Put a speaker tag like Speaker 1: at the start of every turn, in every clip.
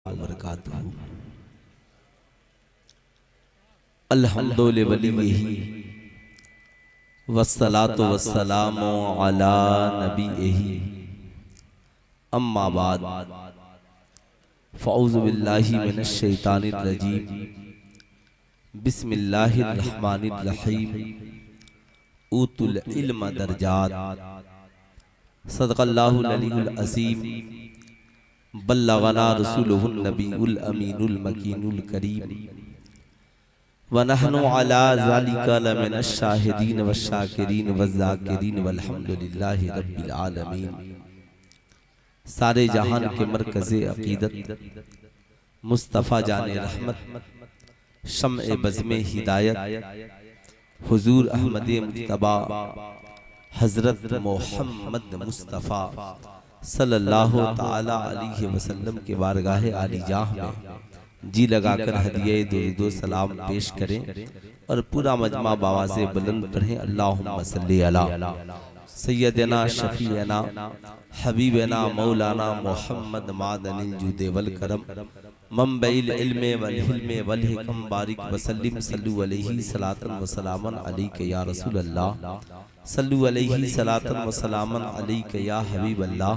Speaker 1: वबरकातुहू। अल्हम्दुलिल्लाहि वस्सलातु वस्सलामु अला नबीही अम्मा बाद फ़अऊज़ु बिल्लाहि मिनश शैतानिर रजीम बिस्मिल्लाहिर रहमानिर रहीम ऊतुल इल्म दरजात सदक़ल्लाहुल अलीयुल अज़ीम बल्लगना रसूलुहुन नबीउल अमीनुल मकीनुल करीम व नहनु अला ज़ालिका लमिनश शाहिदीन वश्शाकिरीन वज़्ज़ाकिरीन वल्हम्दुलिल्लाहि रब्बिल आलमीन। सारे जहान के मरकज़े अक़ीदत मुस्तफ़ा जाने रहमत शम्ए बज़्मे हिदायत हुज़ूर अहमद मुज्तबा हज़रत मोहम्मद मुस्तफ़ा सल्लल्लाहु ताला अलैहि वसल्लम के बारगाहे आलीजाह में जी लगाकर हदिये दुरूद सलाम पेश करें और पूरा मजमा बाबा से बुलंद पढ़ें। अल्लाहुम्मा सल्ली अला सय्यदना शफीअना हबीबना मौलाना मोहम्मद मादनिल जुद वल करम मंबइल इल्म वल हिल्म वल हिकम बारिक वसल्लिम सल्लु अलैहि सलातन व सलामन अलैका या रसूल अल्लाह सल्लु अलैहि सलातन व सलामन अलैका या हबीब अल्लाह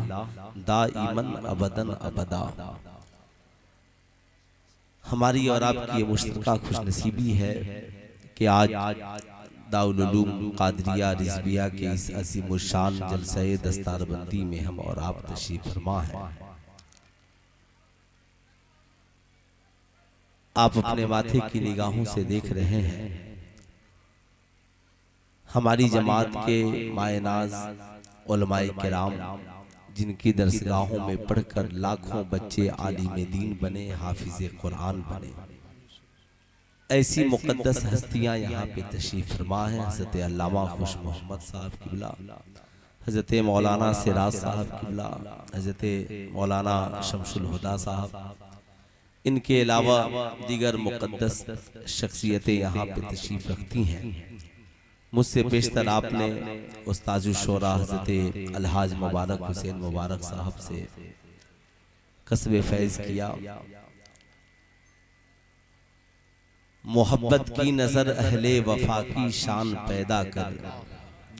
Speaker 1: दाइमन अबदन अबदा। हमारी और आपकी मुश्तरका खुशनसीबी है कि आज दारुल उलूम कादरिया रिज़विया के इस अज़ीम शान जलसे दस्तारबंदी में हम और आप तशरीफ फरमा है। आप अपने माथे की निगाहों से देख रहे हैं हमारी जमात के मायनाज उलमाए किराम जिनकी दरसगाहों में पढ़कर लाखों बच्चे आलिम दीन बने, हाफिज़े कुरान बने। ऐसी मुक़द्दस हस्तियां यहाँ पे तशरीफ फरमा है। हज़रत अल्लामा खुश मोहम्मद साहब किबला, हज़रत मौलाना सिराज साहब किबला, हज़रत मौलाना शमसुल हुदा साहब, इनके अलावा दीगर मुक़द्दस शख्सियतें यहाँ पे तशरीफ रखती हैं। मुझसे पेशतर आपने उस्ताज़ुल शोरा हज़रत अलहाज मुबारक हुसैन मुबारक साहब से कसबे फैज़ किया। मोहब्बत की नज़र अहले वफा की शान पैदा कर,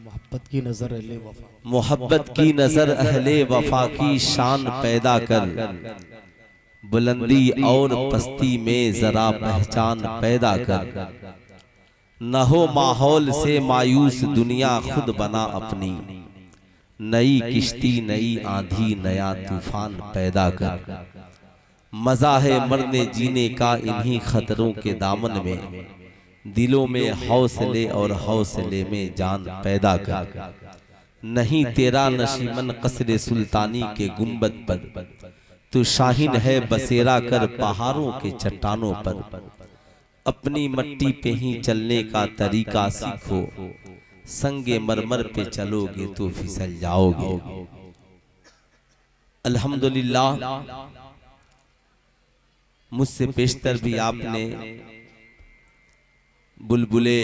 Speaker 2: मोहब्बत की नजर अहले वफा,
Speaker 1: मोहब्बत की नज़र अहले वफा की शान पैदा कर, बुलंदी और पस्ती में जरा पहचान पैदा कर, न हो माहौल से मायूस दुनिया खुद बना अपनी, नई किश्ती नई आंधी नया तूफान पैदा कर। मजा है मरने जीने का इन्हीं खतरों के दामन में, दिलों में हौसले और हौसले में जान पैदा कर। नहीं तेरा नशीमन कसरे सुल्तानी के गुंबद पर, तू शाहीन है बसेरा कर पहाड़ों के चट्टानों पर। अपनी मट्टी पे ही चलने का तरीका सीखो, संगे मरमर पे चलोगे तो फिसल जाओगे। अल्हम्दुलिल्लाह मुझसे पेशतर भी आपने बुलबुले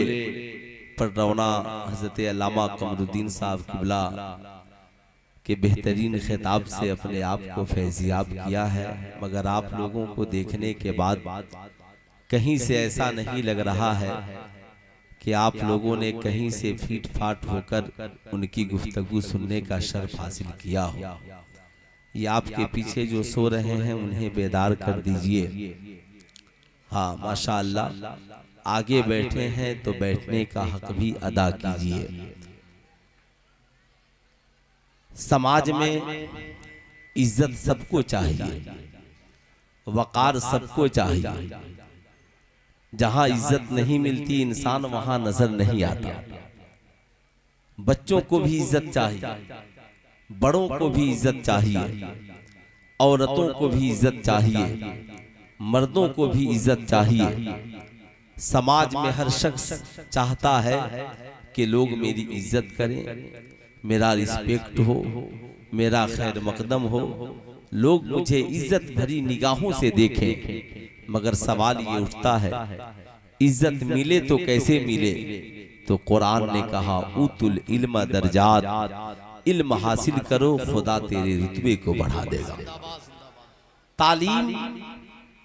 Speaker 1: पर रौना हज़रत अल्लामा कमरुद्दीन साहब किबला के बेहतरीन खिताब से अपने आप को फैजियाब किया है। मगर आप लोगों को देखने के बाद कहीं से ऐसा नहीं लग रहा है कि आप लोगों ने कहीं से फीट फाट होकर उनकी गुफ्तगू सुनने का शर्फ हासिल किया हो। ये आपके पीछे जो सो रहे हैं उन्हें बेदार कर दीजिए। हाँ माशाअल्लाह, आगे बैठे हैं तो बैठने का हक भी अदा कीजिए। समाज में इज्जत सबको चाहिए, वकार सबको चाहिए। जहां इज्जत नहीं मिलती इंसान वहां नजर नहीं आता। बच्चों को भी इज्जत चाहिए, बड़ों को भी इज्जत चाहिए, औरतों को भी इज्जत चाहिए, मर्दों को भी इज्जत चाहिए। समाज में हर शख्स चाहता है कि लोग मेरी इज्जत करें, मेरा रिस्पेक्ट हो, मेरा खैर मकदम हो, लोग मुझे इज्जत भरी निगाहों से देखें। मगर सवाल ये उठता है, इज्जत मिले तो कैसे मिले? तो कुरान ने कहा उतुल इल्म दरजात, इल्म हासिल करो खुदा तेरे रुतबे को बढ़ा देगा। तालीम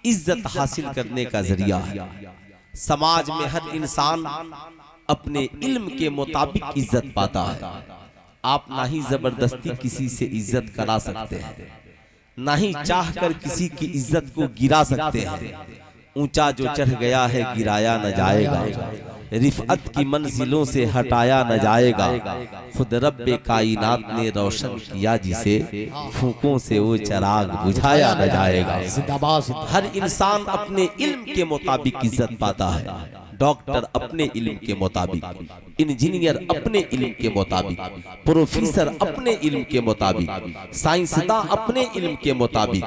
Speaker 1: इज्जत हासिल करने का जरिया है। समाज में हर इंसान अपने इल्म के मुताबिक इज्जत पाता है। आप ना ही जबरदस्ती किसी से इज्जत करा सकते हैं, ना ही चाहकर किसी की इज्जत को गिरा सकते हैं। ऊंचा जो चढ़ गया है गिराया न जाएगा, रिफअत की मंजिलों से हटाया न जाएगा। खुद रब्बे कायनात ने रोशन किया जिसे, फूकों से वो चिराग बुझाया न जाएगा। हर इंसान अपने इल्म के मुताबिक इज्जत पाता है। डॉक्टर अपने इल्म के मुताबिक, इंजीनियर अपने इल्म के मुताबिक, प्रोफेसर अपने इल्म के मुताबिक, साइंसदान अपने इल्म के मुताबिक,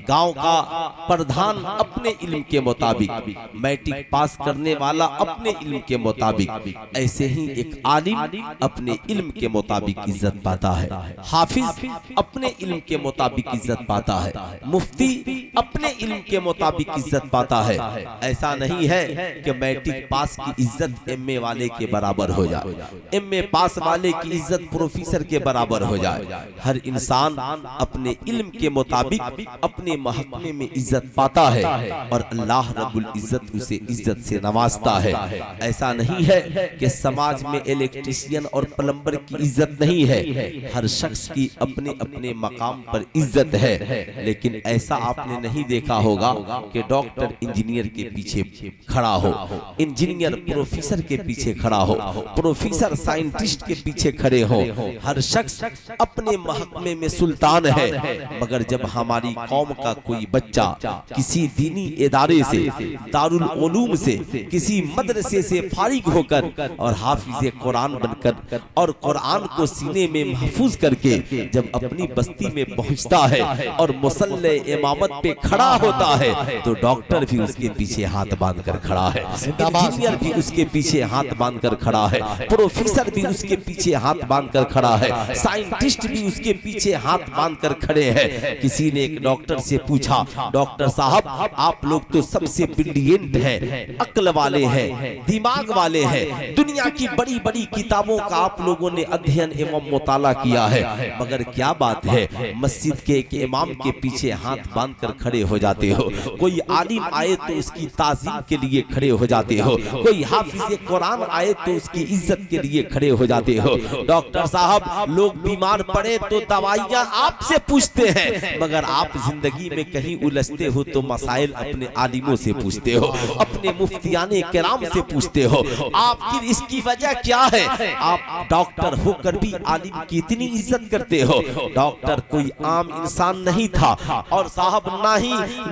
Speaker 1: गांव का प्रधान अपने इल्म के मुताबिक, मैट्रिक पास करने वाला अपने इल्म के मुताबिक, ऐसे ही एक आलिम अपने इल्म के मुताबिक इज्जत पाता है। हाफिज अपने इल्म के मुताबिक इज्जत पाता है। मुफ्ती अपने इल्म के मुताबिक इज्जत पाता है। ऐसा नहीं है कि मैट्रिक पास की इज्जत एमए वाले के बराबर हो जाए, एमए पास वाले की इज्जत प्रोफेसर के बराबर हो जाए। हर इंसान अपने इल्म के मुताबिक अपने महकमे में इज्जत पाता है और अल्लाह रब्बुल इज्जत उसे इज्जत से नवाजता है। ऐसा नहीं है कि समाज में इलेक्ट्रिशियन और प्लम्बर की इज्जत नहीं है। हर शख्स की अपने अपने मकाम पर इज्जत है। लेकिन ऐसा आपने नहीं देखा होगा कि डॉक्टर इंजीनियर के पीछे खड़ा हो, इंजीनियर प्रोफेसर के पीछे खड़ा हो, प्रोफेसर साइंटिस्ट के पीछे खड़े हो। हर शख्स अपने महकमे में सुल्तान है। मगर जब हमारी कौम का कोई बच्चा किसी दीनी इदारे से, दारुल उलूम से, किसी मदरसे से फारिग होकर और हाफिज कुरान बनकर और कुरान को सीने में महफूज करके जब अपनी बस्ती में पहुंचता है और मुसल्ले इमामत पे खड़ा होता है, तो डॉक्टर भी उसके पीछे हाथ बांधकर खड़ा है, इंजीनियर भी उसके पीछे हाथ बांधकर खड़ा है, प्रोफेसर भी उसके पीछे हाथ बांधकर खड़ा है, साइंटिस्ट भी उसके पीछे हाथ बांधकर खड़े हैं। किसी ने एक डॉक्टर से पूछा, डॉक्टर साहब आप लोग तो सबसे ब्रिलियंट हैं, अक्ल वाले हैं, दिमाग वाले हैं, दुनिया की बड़ी बड़ी किताबों का आप लोगों ने अध्ययन एवं मुताला किया है, मगर क्या बात है मस्जिद के एक इमाम के पीछे हाथ बांधकर खड़े हो जाते हो? कोई आलिम आए तो उसकी ताज़ीम के लिए खड़े हो जाते हो, कोई हाफिज कुरान आए तो उसकी इज्जत के लिए खड़े हो जाते हो। डॉक्टर साहब लोग बीमार पड़े तो दवाइयां आपसे पूछते हैं, मगर आप जिंदगी में कहीं उलझते हो तो मसाइल अपने आलिमों से पूछते हो, अपने मुफ्तियाने किराम से पूछते हो। आपकी इसकी वजह क्या है? आप डॉक्टर होकर भी आलिम की इतनी इज्जत करते हो। डॉक्टर कोई आम इंसान नहीं था और साहब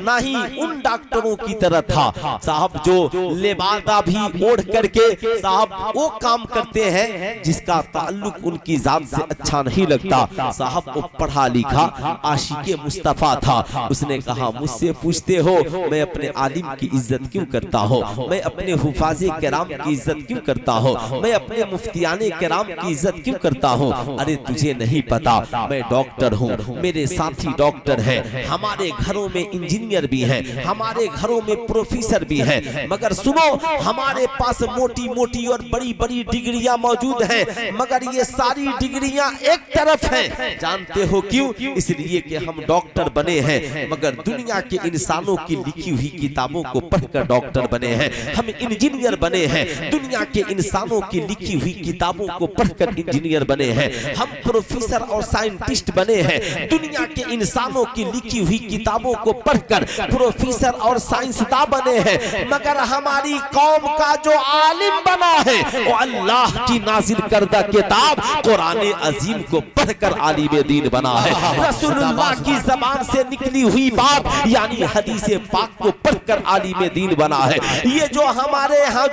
Speaker 1: ना ही उन डॉक्टरों की तरह था साहब जो लिबादा भी ओढ़ करके साहब वो काम करते हैं जिसका ताल्लुक उनकी जात से अच्छा नहीं लगता। साहब वो पढ़ा लिखा आशिके मुस्तफा था। उसने कहा मुझसे पूछते हो मैं अपने आलिम की इज्जत क्यों करता हूँ, मैं अपने हुफाजे किराम की इज्जत क्यों करता हूँ, मैं अपने मुफ्तियाने किराम की इज्जत क्यों करता हूँ? अरे तुझे नहीं पता मैं डॉक्टर हूँ, मेरे साथी डॉक्टर हैं, हमारे घरों में इंजीनियर भी हैं, हमारे घरों में प्रोफेसर भी हैं, मगर सुनो हमारे पास मोटी मोटी और बड़ी बड़ी डिग्रियां मौजूद हैं, मगर ये सारी डिग्रियां एक तरफ हैं। जानते हो क्यों? इसलिए कि हम डॉक्टर बने हैं, मगर दुनिया के इंसानों की लिखी हुई किताबों को पढ़कर डॉक्टर बने हैं। हम इंजीनियर बने हैं, दुनिया के इंसानों की लिखी हुई किताबों को पढ़कर इंजीनियर बने हैं। हम प्रोफेसर और साइंटिस्ट बने हैं, दुनिया के इंसानों की लिखी हुई किताबों को पढ़कर प्रोफेसर और साइंसदान बने हैं, मगर हमारी कौम का जो आलिम बना है वो अल्लाह की नाजिल करदा किताब कुरान अजीम को पढ़कर आलिम दीन बना है। रसूलुल्लाह की जबान से निकली हुई बात यानी हदीस पाक को पढ़कर आलिम दीन बना है। ये जो हमारे यहाँ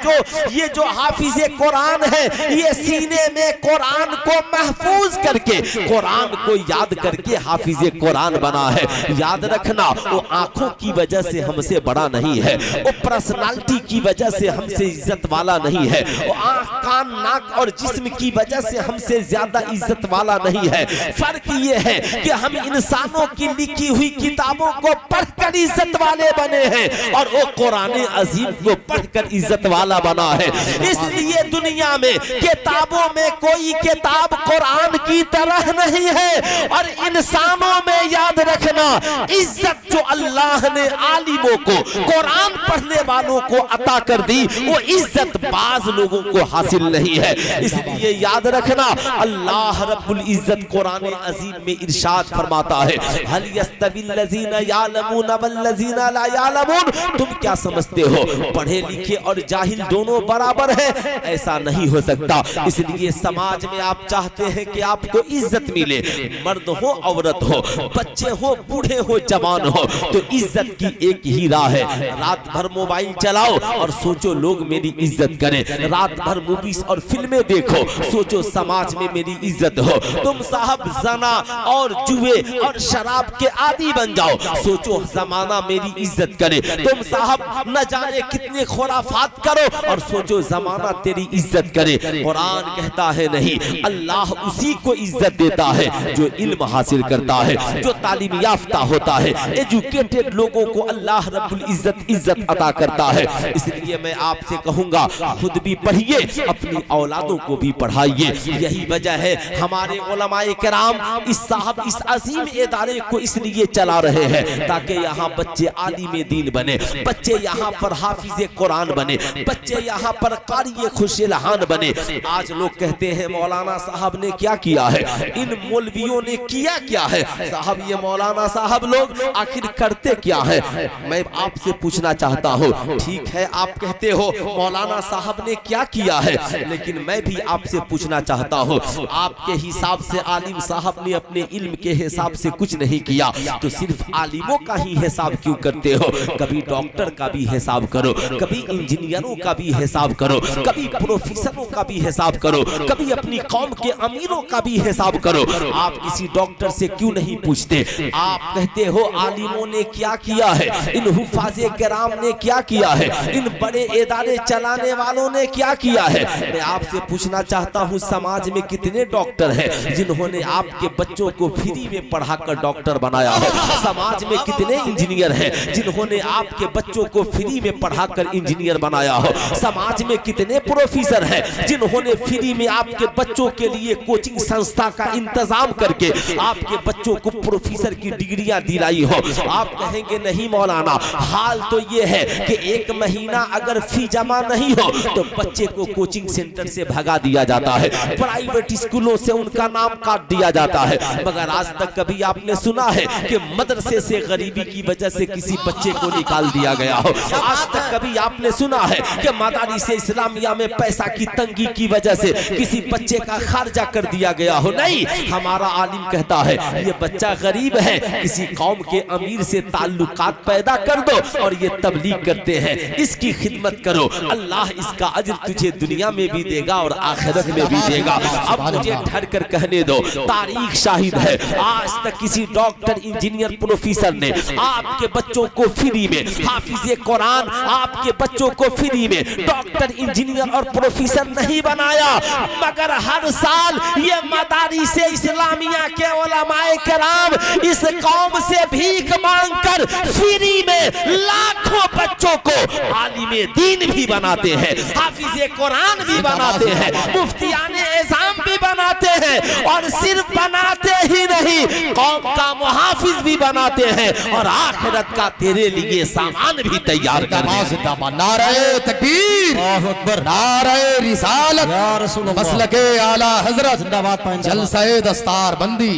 Speaker 1: ये जो हाफिज कुरान है, ये सीने में कुरान को महफूज करके कुरान को याद करके हाफिज कुरान बना है। याद रखना वो आंखों की वजह से हमसे बड़ा नहीं है, वो पर्सनालिटी की वजह से हमसे इज्जत वाला नहीं है, वो आंख कान नाक और जिस्म की वजह से हमसे ज्यादा इज्जत वाला नहीं है। फर्क ये है कि हम इंसानों की लिखी हुई किताबों को पढ़कर इज्जत वाले बने हैं और वो कुरान अजीम को पढ़कर इज्जत वाला बना है। इसलिए दुनिया में किताबों में कोई किताब कुरान की तरह नहीं है। और इंसानों में याद रखना, इज्जत जो अल्लाह ने आलिमों को, कुरान पढ़ने वालों को अता कर दी, वो इज्जत बाज लोगों को हासिल नहीं है। इसलिए याद रखना, अल्लाह रब्बुल इज्जत कुरान अजीम में इरशाद फरमाता है, हल यस्तविल लज़ीना यालमून वल लज़ीना ला यालमून, तुम क्या समझते हो पढ़े लिखे और जाहिल दोनों बराबर हैं? ऐसा नहीं हो सकता। इसलिए समाज में आप चाहते हैं कि आपको इज्जत मिले, मर्द हो औरत हो, बच्चे हो बूढ़े हो जवान हो, तो इज्जत की एक ही राह है, रात भर मोबाइल चलाओ और सोचो लोग मेरी इज्जत करें, रात भर मूवीज और फिल्में देखो, सोचो समाज में मेरी इज्जत हो। तुम साहब जना और जुए और शराब के आदी बन जाओ, सोचो जमाना मेरी इज्जत करे। तुम साहब न जाने कितने खुराफात करो और सोचो जमाना तेरी इज्जत करे। कुरान कहता है नहीं, अल्लाह उसी को इज्जत देता है जो इल्म हासिल करता है, जो तालीम याफ्ता होता है। एजुकेटेड लोगों को अल्लाह रब्बुल इज्जत अता करता है। इसलिए मैं आपसे कहूंगा, खुद भी पढ़िए, अपनी औलादों को भी पढ़ाइए। यही वजह है हमारे उलमाए किराम इस अजीम इदारे को इसलिए चला रहे हैं ताकि यहाँ बच्चे आलिम दीन बने, बच्चे यहाँ पर हाफिज कुरान बने, बच्चे यहाँ पर कारी खुशलहान बने। आज लोग कहते हैं मौलाना साहब ने क्या किया है, इन मौलवियों ने किया क्या है। साहब ये मौलाना साहब लोग आखिर करते क्या है? मैं आपसे पूछना चाहता हूँ, ठीक है आप कहते हो मौलाना साहब ने क्या किया है, लेकिन मैं भी आपसे पूछना चाहता हूँ, आपके हिसाब से आलिम साहब ने अपने इल्म के हिसाब से कुछ नहीं किया, तो सिर्फ आलिमों का ही हिसाब क्यों करते हो? कभी डॉक्टर का भी हिसाब करो, कभी इंजीनियरों का भी हिसाब करो, कभी प्रोफेसरों का भी हिसाब करो, कभी अपनी कौम के अमीरों का भी हिसाब करो। आप किसी डॉक्टर से क्यों नहीं पूछते? आप कहते हो आलिमों ने क्या किया है, इन हुफाज़े किराम ने क्या किया है, इन बड़े इदारे चलाने वालों ने क्या किया है। मैं आपसे पूछना चाहता हूँ, समाज में कितने डॉक्टर हैं जिन्होंने आपके बच्चों को फ्री में पढ़ाकर डॉक्टर बनाया हो? समाज में कितने इंजीनियर हैं जिन्होंने आपके बच्चों को फ्री में पढ़ाकर इंजीनियर बनाया हो? समाज में कितने प्रोफेसर हैं जिन्होंने फ्री में आपके बच्चों के लिए कोचिंग संस्था का इंतजाम करके आपके बच्चों को प्रोफेसर की डिग्रियां दिलाई हो? आप कहेंगे नहीं मौलाना, हाल तो ये है कि एक महीना अगर फी जमा नहीं हो तो बच्चे को कोचिंग सेंटर से भगा दिया जाता है, प्राइवेट स्कूलों से उनका नाम काट दिया जाता है। मगर आज तक कभी आपने सुना है कि मदरसे से गरीबी की वजह से किसी बच्चे को निकाल दिया गया हो? आज तक कभी आपने सुना है कि मदारिस इस्लामिया में पैसा की तंगी की वजह से किसी बच्चे का खर्चा कर दिया गया हो? नहीं, हमारा आलिम कहता है ये बच्चा गरीब है, किसी कौम के अमीर से ताल्लुकात पैदा कर दो और ये तबलीग करते हैं, इसकी खिदमत करो, अल्लाह इसका अज्र तुझे दुनिया में भी देगा और आखिरत में भी देगा। अब मुझे ठहर कर कहने दो, तारीख शाहिद है, आज तक किसी डॉक्टर इंजीनियर प्रोफेसर ने आपके बच्चों को फ्री में, हाफिज कुरान आपके बच्चों को फ्री में डॉक्टर इंजीनियर और प्रोफेसर नहीं बनाया। मगर हर साल ये मदारिस इस्लामिया के उलमाए किराम इस कौम से भीख मांगकर फ्री में लाखों बच्चों को आलिमे दीन भी बनाते हैं, हाफिज कुरान भी बनाते हैं, मुफ्तियाने एज़ाम भी बनाते हैं, और सिर्फ बनाते ही नहीं कौम का मुहाफिज भी बनाते हैं और आखिरत का तेरे लिए सामान भी तैयार करते हैं।
Speaker 3: नारे तकबीर, नारे रिसालत, मसलके आला हजरत, जलसाए दस्तार बंदी।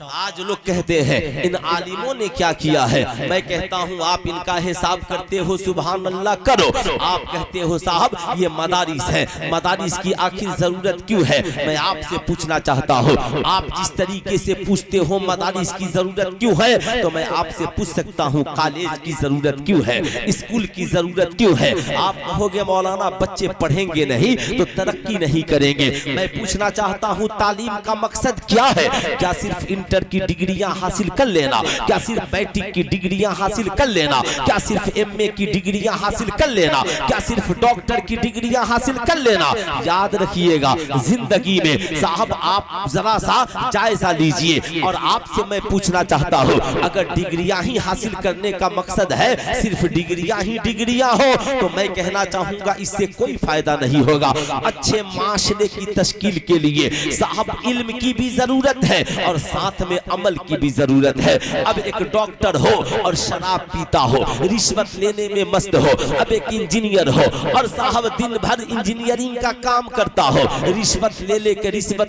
Speaker 1: आज लोग कहते हैं इन आलिमों ने क्या किया है। मैं कहता हूँ आप इनका हिसाब करते हो, सुभान अल्लाह करो। आप कहते हो साहब ये मदारिस है, मदारिस की आखिर जरूरत क्यों है? मैं आपसे पूछना चाहता हूँ, आप जिस तरीके से पूछते हो मदारिस की जरूरत क्यों है, तो मैं आपसे पूछ सकता हूँ कॉलेज की जरूरत क्यों है, स्कूल की जरूरत क्यों है? आप कहोगे मौलाना बच्चे पढ़ेंगे नहीं तो तरक्की नहीं करेंगे। मैं पूछना चाहता हूँ तालीम का मकसद क्या है? क्या सिर्फ इंटर की डिग्रियां हासिल कर लेना, क्या सिर्फ मैट्रिक की डिग्रियां हासिल कर लेना, क्या सिर्फ एमए की डिग्रियां हासिल कर लेना, क्या सिर्फ डॉक्टर की डिग्रियां हासिल कर लेना। याद रखिएगा जिंदगी में साहब आप जरा सा जायजा लीजिए। और आपसे मैं पूछना चाहता हूँ, अगर डिग्रियां ही हासिल करने का मकसद है, सिर्फ डिग्रियां ही डिग्रियां हो, तो मैं कहना चाहूंगा इससे कोई फायदा नहीं होगा। अच्छे माशरे की तश्कील के लिए साहब इल्म की भी जरूरत है और साथ में अमल की भी जरूरत है। अब एक डॉक्टर हो और शराब पीता हो, रिश्वत लेने में मस्त हो, अब एक इंजीनियर हो और साहब दिन भर इंजीनियरिंग का काम करता हो, रिश्वत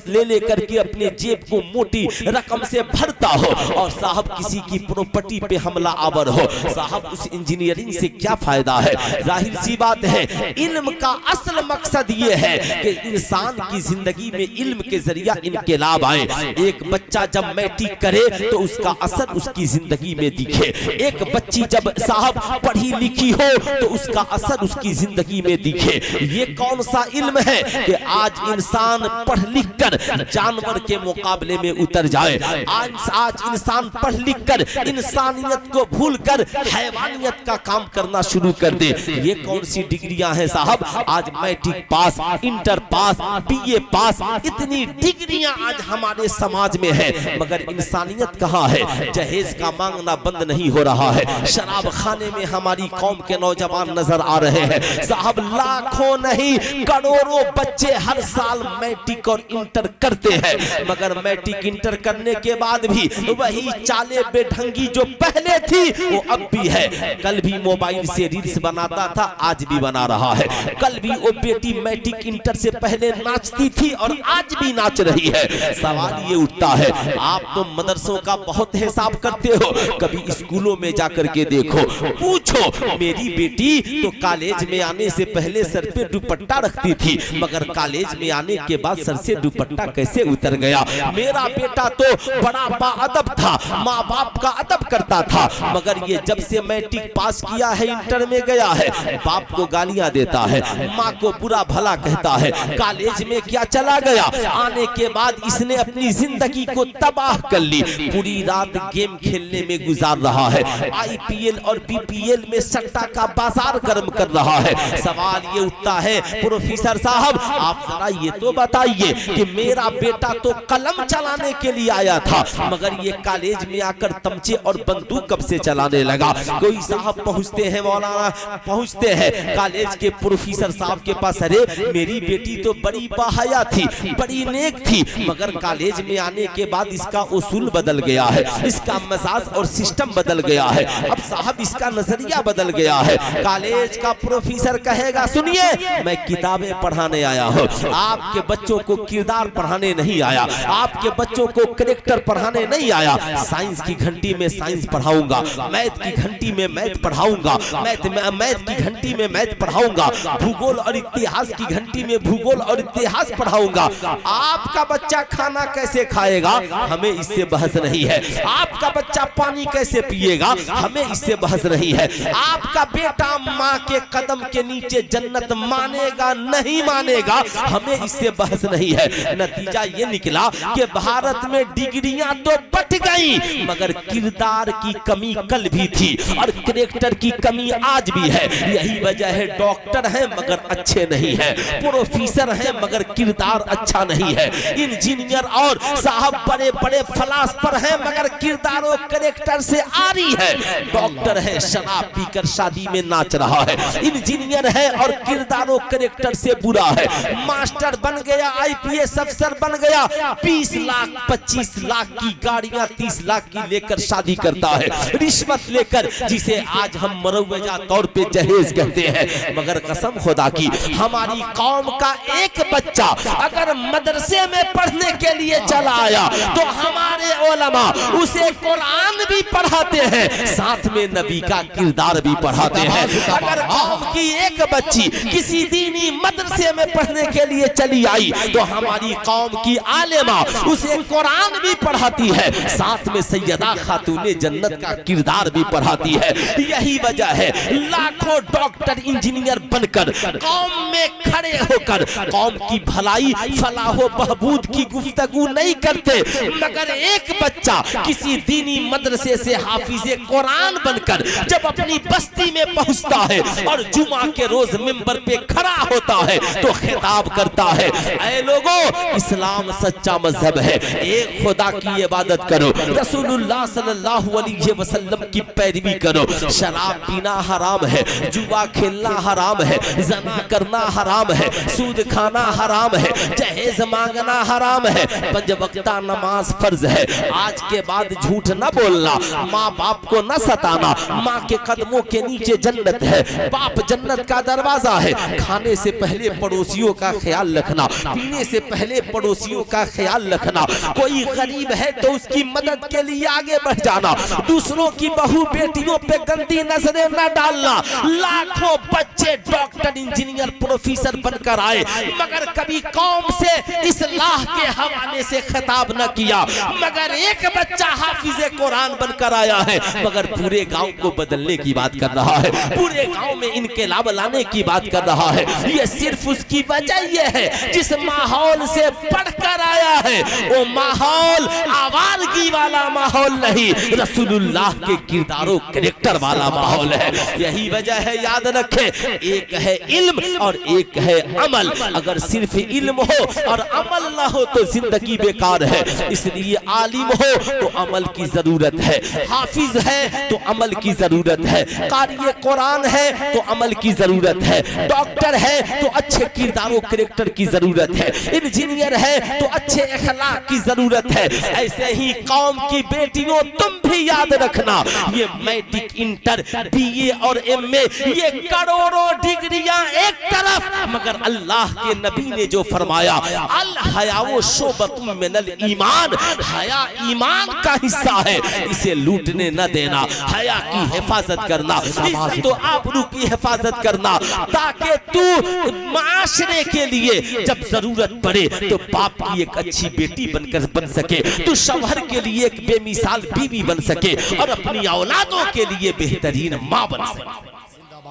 Speaker 1: ले लेकर के अपने जेब को मोटी रकम से भरता हो और साहब किसी की प्रॉपर्टी पे हमला आवर हो, साहब उस इंजीनियरिंग से क्या फायदा है। जाहिर सी बात है, इल्म का असल मकसद ये है कि इंसान की जिंदगी में इल्म के जरिया इनकलाब आए। एक बच्चा जब मैट्रिक करे तो उसका असर उसकी जिंदगी में दिखे। एक बच्ची जब साहब पढ़ी लिखी हो तो उसका असर उसकी जिंदगी में दिखे। ये कौन सा इल्म है कि आज इंसान पढ़ लिख कर जानवर के मुकाबले में उतर जाए। आज इंसान पढ़ लिख कर इंसानियत को भूलकर हैवानियत का काम करना शुरू कर दे। ये कौन सी डिग्रियां हैं साहब? आज matric pass, inter pass, BA pass, इतनी डिग्रियां आज हमारे समाज में है, मगर इंसानियत कहाँ है? जहेज का मांगना बंद नहीं हो रहा है। शराब खाने में हमारी कौम के नौजवान नजर आ रहे हैं साहब। लाखों नहीं करोड़ों बच्चे हर साल मैट्रिक और इंटर करते हैं, मगर मैट्रिक इंटर करने के बाद भी वही चाले बेढंगी जो पहले थी वो अब भी है। कल भी मोबाइल से रील्स बनाता था, आज भी बना रहा है। कल भी वो बेटी मैट्रिक इंटर से पहले नाचती थी और आज भी नाच रही है। सवाल ये उठता है, आप तो मदरसों का बहुत हिसाब करते हो, कभी स्कूलों में जाकर के देखो, पूछो। मेरी बेटी तो कॉलेज में आने से पहले सर पे दुपट्टा रखती थी, मगर कॉलेज में आने के बाद सर से दुपट्टा कैसे उतर गया। मेरा बेटा तो बड़ा बाअदब था, माँ बाप का अदब करता था, मगर ये जब से मैट्रिक पास किया है, इंटर में गया है, बाप को गालियां देता है, माँ को बुरा भला कहता है। कॉलेज में क्या चला गया, आने के बाद इसने अपनी जिंदगी को तबाह कर ली। पूरी रात गेम खेलने में गुजार रहा है, आईपीएल और बीपीएल में सट्टा का बाजार गर्म कर रहा है। सवाल ये उठता है, प्रोफेसर साहब आप जरा ये तो बताइए कि मेरा बेटा तो कलम चलाने के लिए आया था, मगर ये कॉलेज में आकर तमचे और बंदूक कब से चलाने लगा। कोई साहब पहुंचते हैं, मौलाना पहुंचते हैं कॉलेज के प्रोफेसर साहब के पास, अरे मेरी बेटी तो बड़ी बाहया थी, बड़ी नेक थी, मगर कॉलेज में आने के बाद इसका उसूल बदल गया है, इसका मजाज और सिस्टम बदल गया है, अब साहब इसका नजरिया बदल गया है। कॉलेज का प्रोफेसर कहेगा, सुनिए मैं किताबें पढ़ाने आया हूँ, आपके बच्चों को किरदार पढ़ाने नहीं आया, आपके बच्चों को कैरेक्टर पढ़ाने नहीं आया। साइंस की घंटी में साइंस पढ़ाऊंगा, मैथ की घंटी में मैथ पढ़ाऊंगा, मैथ की घंटी में मैथ पढ़ाऊंगा, भूगोल और इतिहास की घंटी में भूगोल और इतिहास पढ़ाऊंगा। आपका बच्चा खाना कैसे खाएगा, हमें इससे बहस नहीं है। आपका बच्चा पानी कैसे पिएगा, हमें इससे बहस नहीं है। आपका बेटा माँ के कदम के नीचे जन्नत मानेगा नहीं मानेगा, हमें इससे बहस नहीं है। नतीजा ये निकला कि भारत में डिग्रियां तो बढ़ गई, मगर किरदार की कमी कल भी थी और कैरेक्टर की कमी आज भी है। यही वजह है डॉक्टर है मगर अच्छे नहीं है, प्रोफेसर है मगर किरदार अच्छा नहीं है, इंजीनियर और साहब बड़े बड़े फलासफर हैं मगर किरदार और कैरेक्टर से आरी है। डॉक्टर है शराब पीकर शादी में नाच रहा है, इंजीनियर है और किरदार और कैरेक्टर से बुरा है, मास्टर बन गया, आईपीएस अफसर बन गया, 20 लाख 25 लाख की गाड़ियां 30 लाख की लेकर शादी करता है, रिश्वत लेकर, जिसे आज हम मरवजा तौर पे जहेज कहते हैं। मगर कसम खुदा की हमारी कौम का एक बच्चा अगर मदरसे में पढ़ने के लिए चला आया तो हमारे उलमा उसे कुरान भी पढ़ाते हैं, साथ में नबी का किरदार भी पढ़ाते हैं। अगर कौम की एक बच्ची किसी दीनी मदरसे में पढ़ने के लिए चली आई तो हमारी कौम की आलिमा उसे कुरान भी पढ़ाती है, साथ में सैयदा खातूने जन्नत का किरदार भी पढ़ाती है। यही वजह है लाखों डॉक्टर इंजीनियर बनकर कौम में खड़े होकर कौम की भलाई फलाह बहबूद की गुफ्तगू नहीं करते, मगर एक बच्चा किसी दीनी मदरसे से हाफिजे कुरान बनकर जब अपनी बस्ती में पहुंचता है और जुमा के रोज मिंबर पे खड़ा होता है तो खिताब करता है, ऐ लोगों, इस्लाम सच्चा मजहब है, एक खुदा की इबादत करो, रसूलुल्लाह सल्लल्लाहु अलैहि वसल्लम की पैरवी करो, शराब पीना हराम है, जुआ खेलना हराम है, ज़ना करना हराम है, सूद खाना हराम है, जहेज मांगना हराम है, 5 वक्ता नमाज फर्ज है, आज के बाद झूठ न बोलना, माँ बाप को न सताना, माँ के कदमों के नीचे जन्नत है, बाप जन्नत का दरवाजा है, खाने से पहले पड़ोसियों का ख्याल रखना, पीने से पहले पड़ोसियों का ख्याल रखना, कोई गरीब है तो उसकी मदद के लिए आगे बढ़ जाना, दूसरों की बहू बेटियों पे गंदी नजरें न डालना। लाखों बच्चे डॉक्टर इंजीनियर प्रोफेसर बनकर आए मगर कभी कौम से इस्लाह के हवाले से खिताब न किया, मगर एक बच्चा हाफिजे कुरान बनकर आया है मगर पूरे गांव को बदलने की बात कर रहा है, पूरे गांव में इनकलाब लाने की बात कर रहा है। ये सिर्फ उसकी वजह यह है जिस माहौल से पढ़कर आया है वो माहौल आवारगी वाला माहौल नहीं, रसूलुल्लाह के किरदारों कैरेक्टर वाला माहौल है। यही वजह है, याद रखें, एक है इल्म और एक है अमल। अगर सिर्फ इल्म हो और अमल ना हो तो जिंदगी बेकार है, इसलिए आलिम हो तो अमल की जरूरत है, हाफिज है तो अमल की जरूरत है, कारी कुरान है तो अमल की जरूरत है, डॉक्टर है तो अच्छे किरदारों कैरेक्टर की जरूरत है, इंजीनियर है तो अच्छे अखलाक की जरूरत है। ऐसे ही कौम की बेटियों तुम भी याद रखना, ये मैट्रिक इंटर बीए और एमए ये करोड़ों डिग्रियां एक तरफ, मगर अल्लाह के नबी ने जो फरमाया अल हयाओ शोबतुम मिनल ईमान, हया ईमान का हिस्सा है, इसे लूटने न देना, हया की हिफाजत करना, इज्जत तो आबरू की हिफाजत करना, ताकि तू माशरे के लिए जब जरूरत पड़े तो बाप की एक अच्छी बेटी बनकर बन सके, तू शौहर के लिए एक बेमिसाल बीवी बन सके और अपनी औलादों के लिए बेहतरीन माँ बन सके।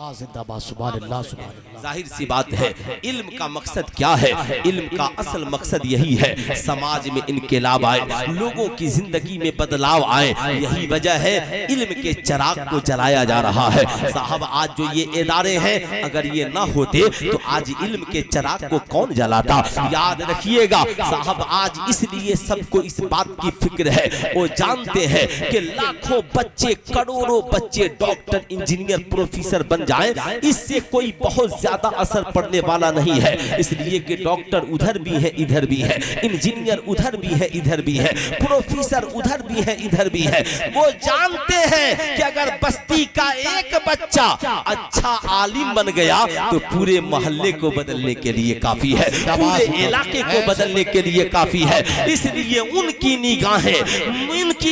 Speaker 2: जिंदाबाद, सुभान अल्लाह, सुभान अल्लाह।
Speaker 1: जाहिर सी बात है, इल्म का मकसद क्या है? इल्म का असल मकसद यही है समाज में इनकलाब आए, लोगों की जिंदगी में बदलाव आए। यही वजह है इल्म के चिराग को जलाया जा रहा है। साहब, आज जो ये इदारे हैं अगर ये ना होते तो आज इल्म के चिराग को कौन जलाता? याद रखिएगा साहब, आज इसलिए सबको इस बात की फिक्र है, वो जानते हैं कि लाखों बच्चे, करोड़ों बच्चे डॉक्टर इंजीनियर प्रोफेसर बन जाए, इससे कोई बहुत ज्यादा असर पड़ने वाला नहीं है, इसलिए कि डॉक्टर उधर भी है इधर भी है, इंजीनियर उधर भी है इधर भी है, प्रोफेसर उधर भी है इधर भी है। वो जानते हैं कि अगर बस्ती का एक बच्चा अच्छा आलिम बन गया तो पूरे मोहल्ले को बदलने के लिए काफी है, पूरे इलाके को बदलने के लिए काफी है। इसलिए उनकी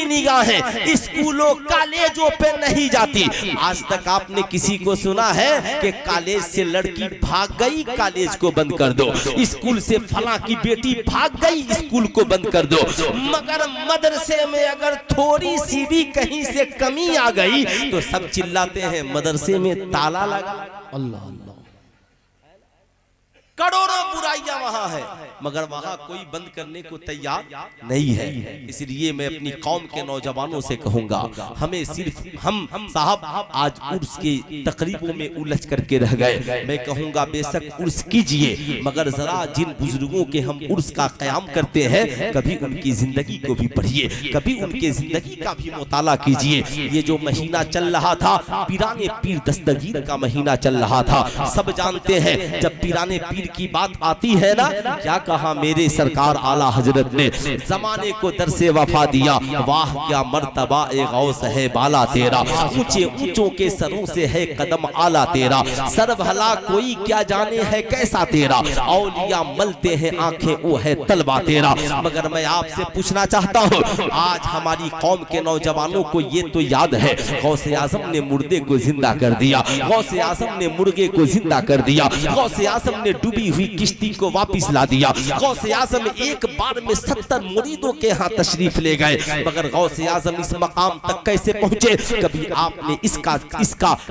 Speaker 1: निगाहें स्कूलों कॉलेजों पे नहीं जाती। आज तक आपने किसी को सुना है कि कॉलेज से लड़की भाग गई, कॉलेज को बंद कर दो, स्कूल से फला की बेटी भाग गई, स्कूल को बंद कर दो। मगर मदरसे में अगर थोड़ी सी भी कहीं से कमी आ गई तो सब चिल्लाते हैं मदरसे में ताला लगा।
Speaker 2: अल्लाह अल्लाह,
Speaker 1: करोड़ों बुराइयां वहां है मगर वहां कोई बंद करने को तैयार नहीं है। इसलिए मैं अपनी कौम के नौजवानों से कहूंगा, हमें सिर्फ हम साहब आज उर्स के तकरीबों में उलझ करके रह गए। मैं कहूंगा बेशक उर्स कीजिए मगर जरा जिन बुजुर्गों के हम उर्स का क़याम करते हैं कभी उनकी जिंदगी को भी पढ़िए, कभी उनके जिंदगी का भी मुताला कीजिए। ये जो महीना चल रहा था पीराने पीर दस्तगीर का महीना चल रहा था, सब जानते हैं जब पीराने पीर तकबीर की बात आती है ना, क्या कहा मेरे सरकार आला हजरत ने, जमाने को दर से वफा दिया, वाह क्या मर्तबा ए गौस है बाला तेरा, ऊंचे ऊंचों के सरों से है कदम आला तेरा, सर भला कोई क्या जाने है कैसा तेरा, औलिया मलते हैं आंखें वो है तलवा तेरा। मगर मैं आपसे पूछना चाहता हूँ, आज हमारी कौम के नौजवानों को ये तो याद है गौसे आजम ने मुर्दे को जिंदा कर दिया, गौसे आजम ने मुर्गे को जिंदा कर दिया, गौसे आजम ने डूबी हुई किश्ती को वापस ला दिया, गौसे आजम एक बार में 70 मुरीदों के यहाँ तशरीफ ले गए। मगर गौसे आजम इस मकाम तक कैसे पहुंचे, कभी आपने इसका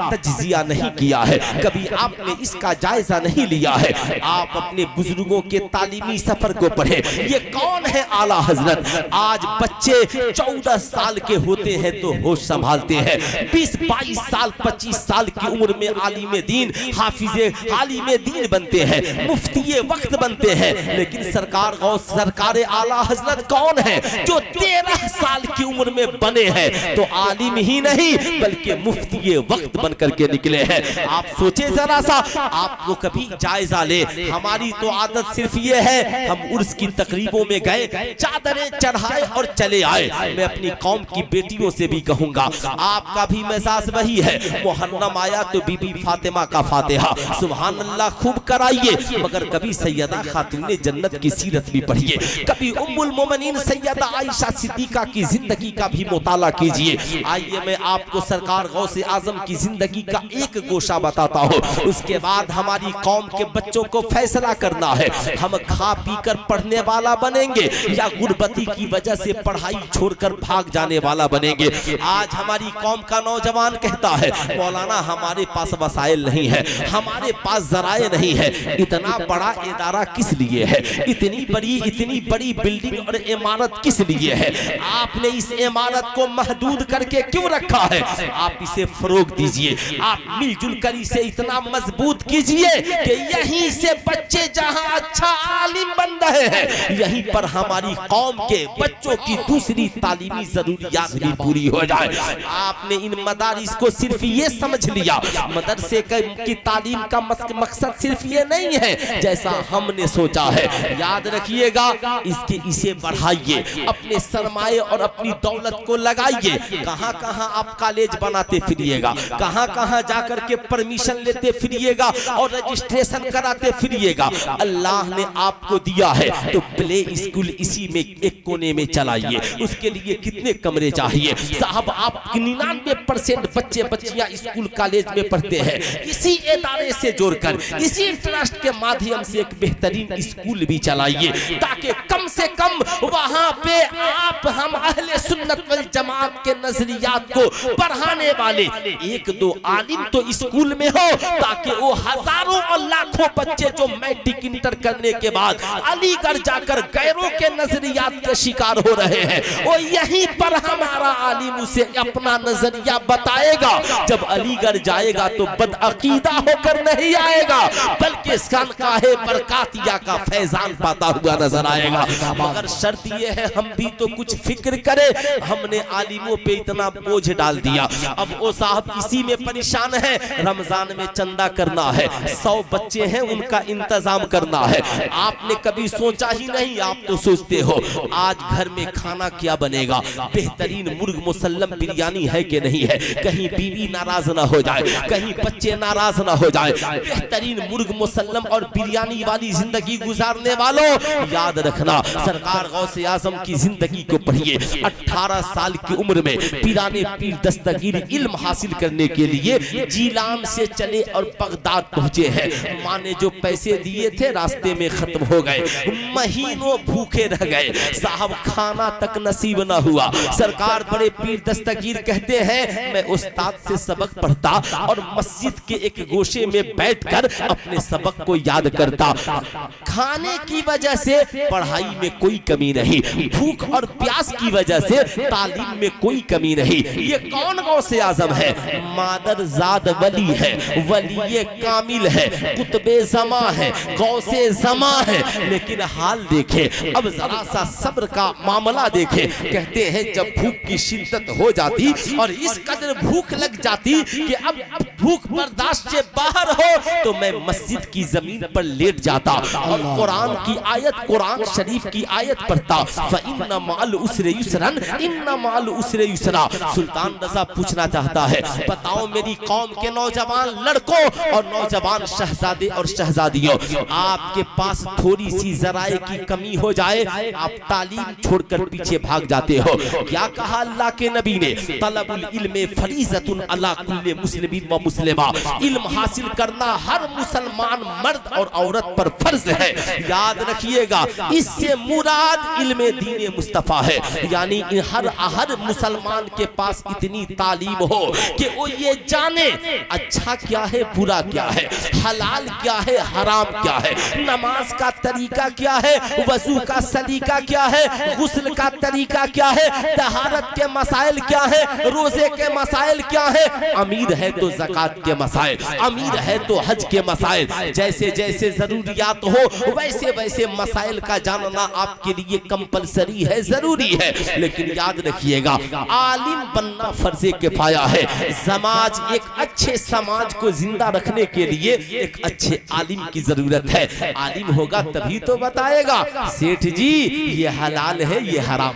Speaker 1: तज्जिया नहीं किया है, कभी आपने इसका जायजा नहीं लिया है। आप अपने बुजुर्गों के तालीमी सफर को पढ़े। ये कौन है आला हजरत? आज बच्चे 14 साल के होते हैं तो होश संभालते हैं, 20-22 साल 25 साल की उम्र में आलिम दीन हाफिजे आलिम दीन बनते हैं, मुफ्ती वक्त बनते हैं। लेकिन सरकार आला हजरत कौन है जो 13 साल की उम्र में बने हैं तो आलिम ही नहीं बल्कि मुफ्ती वक्त बन करके निकले हैं। आप सोचे जरा सा, आपको कभी जायजा ले। हमारी तो आदत सिर्फ ये है, हम उर्स की तकरीबों में गए, चादरें चढ़ाए और चले आए। मैं अपनी कौम की बेटियों से भी कहूंगा, आपका भी मिजाज वही है। मुहर्रम आया तो बीबी फातिमा का फातिहा सुभान अल्लाह खूब कराइए, मगर कभी सैयदा खातून जन्नत की सीरत भी पढ़िए, कभी उम्मुल मोमिनीन सैयदा आयशा सिद्दीका की जिंदगी का भी मुताला कीजिए। आइए मैं आपको सरकार गौसे आजम की जिंदगी का एक गोशा बताता हूँ, उसके बाद हमारी कौम के बच्चों को फैसला करना है, हम खा पी कर पढ़ने वाला बनेंगे या गुर्बती की वजह से पढ़ाई छोड़कर भाग जाने वाला बनेंगे। आज हमारी कौम का नौजवान कहता है, मौलाना हमारे पास वसाइल नहीं है, हमारे पास जराए नहीं है, इतना बड़ा इदारा किस लिए है, इतनी बड़ी बिल्डिंग और इमारत किस लिए है, आपने इस इमारत को महदूद करके क्यों रखा है? आप इसे फरोग दीजिए, आप मिलजुल कर इसे इतना मजबूत कीजिए कि यहीं से बच्चे जहां अच्छा आलिम बन रहे हैं, यहीं पर हमारी कौम के बच्चों की दूसरी तालीमी जरूरियात भी पूरी हो जाए। आपने इन मदारिस को सिर्फ ये समझ लिया, मदरसे की तालीम का मकसद सिर्फ ये नहीं है जैसा हमने सोचा है। याद रखिएगा, इसे बढ़ाइए, अपने सरमाए और अपनी दौलत को लगाइए। कहां कहां आप कॉलेज बनाते फिरिएगा, कहां कहां जाकर के परमिशन लेते फिरिएगा और रजिस्ट्रेशन कराते फिरिएगा। अल्लाह ने आपको दिया है तो प्ले स्कूल इसी में एक कोने में चलाइए। उसके लिए कितने कमरे चाहिए साहब? आप 99% बच्चे बच्चियां स्कूल कॉलेज में पढ़ते हैं, इसी इदारे से जोड़कर इसी ट्रस्ट के माध्यम से एक बेहतरीन स्कूल भी चलाइए, ताकि कम से कम वहां पे आप हम अहले सुन्नत वल जमात के नजरियात को बढ़ाने वाले 1-2 आलिम तो स्कूल में हो, ताकि वो हजारों और लाखों बच्चे जो मैट्रिक इंटर करने के बाद अलीगढ़ जाकर गैरों के नजरियात के शिकार हो रहे हैं, वो यहीं पर हमारा आलिम उसे अपना नजरिया बताएगा। जब अलीगढ़ जाएगा तो बदअकीदा होकर नहीं आएगा, बल्कि खानकाहे बरकातिया का फैजान पाता हुआ नजर आएगा। मगर शर्त यह है, हम भी तो कुछ फिक्र करें। हमने आलिमों पे इतना बोझ डाल दिया, अब वो साहब इसी में परेशान है। रमजान में चंदा करना है, 100 बच्चे हैं उनका इंतजाम करना है। आपने कभी सोचा ही नहीं, आप तो सोचते हो आज घर में खाना क्या बनेगा, बेहतरीन मुर्ग मुसल्लम बिरयानी है कि नहीं है, कहीं बीवी नाराज ना हो जाए, कहीं बच्चे नाराज ना हो जाए। बेहतरीन मुर्ग मुसल्लम और बिरयानी वाली जिंदगी गुजारने वालों, याद रखना सरकार गौसे आजम की जिंदगी को पढ़िए। 18 साल की उम्र में पीराने पीर दस्तगीर इल्म हासिल करने के लिए जीलान से चले और बगदाद पहुंचे हैं। माँ ने जो पैसे दिए थे रास्ते में खत्म हो गए, महीनों भूखे रह गए साहब, खाना तक नसीब ना हुआ। सरकार बड़े पीर दस्तगीर कहते हैं, मैं उस्ताद से सबक पढ़ता और मस्जिद के एक गोशे में बैठकर अपने सबक को याद करता। खाने की वजह से पढ़ाई में कोई कमी नहीं, भूख और प्यास की वजह से तालीम में कोई कमी नहीं। ये कौन गौसे आजम है? मादरजाद वली है, वली कामिल है, कुतबे जमा है, गौसे जमा है। लेकिन हाल देखे, अब जरा सा सब्र का मामला देखे। कहते हैं जब भूख की शिद्दत हो जाती और इस कदर भूख लग जाती कि अब भूख बर्दाश्त से बाहर हो तो मैं मस्जिद की जमीन पर लेट जाता और कुरान की आयत, कुरान शरीफ की आयत पढ़ता। फइन्ना मअल उसरे युसरन, इन्ना मअल उसरे युसरा। सुल्तान रज़ा पूछना चाहता है, बताओ मेरी कौम के नौजवान लड़कों और नौजवान शहजादे और शहजादियों, आपके पास थोड़ी सी जराए की कमी हो जाए, आप तालीम छोड़कर पीछे भाग जाते हो। क्या कहा अल्लाह के नबी ने? तलबुल इल्म फरीज़तुन अला कुल्ले मुस्लिमिन व मुस्लिमा। इल्म हासिल करना हर मुसलमान मर्द और औरत पर फर्ज है। याद रखिएगा, इससे मुराद इल्म दीन मुस्तफा है, यानी हर मुसलमान के पास इतनी तालीम हो कि वो ये जाने अच्छा क्या है, बुरा क्या है, हलाल क्या है, हराम क्या है, नमाज का तरीका क्या है, वजू का सलीका क्या है, गुस्ल का तरीका क्या है, तहारत के मसाइल क्या है, रोजे के मसाइल क्या है, अमीर है तो ज़कात के मसाइल, अमीर है तो हज के मसाइल, जैसे जैसे जरूरियात हो वैसे वैसे मसाइल का जानना आपके लिए कंपलसरी है, जरूरी है। लेकिन याद रखिएगा, आलिम बनना फर्ज़े किफ़ाया है। समाज, एक अच्छे समाज को जिंदा रखने के लिए एक अच्छे आलिम की जरूरत है। आलिम होगा तभी तो बताएगा, सेठ जी ये हलाल है, ये हराम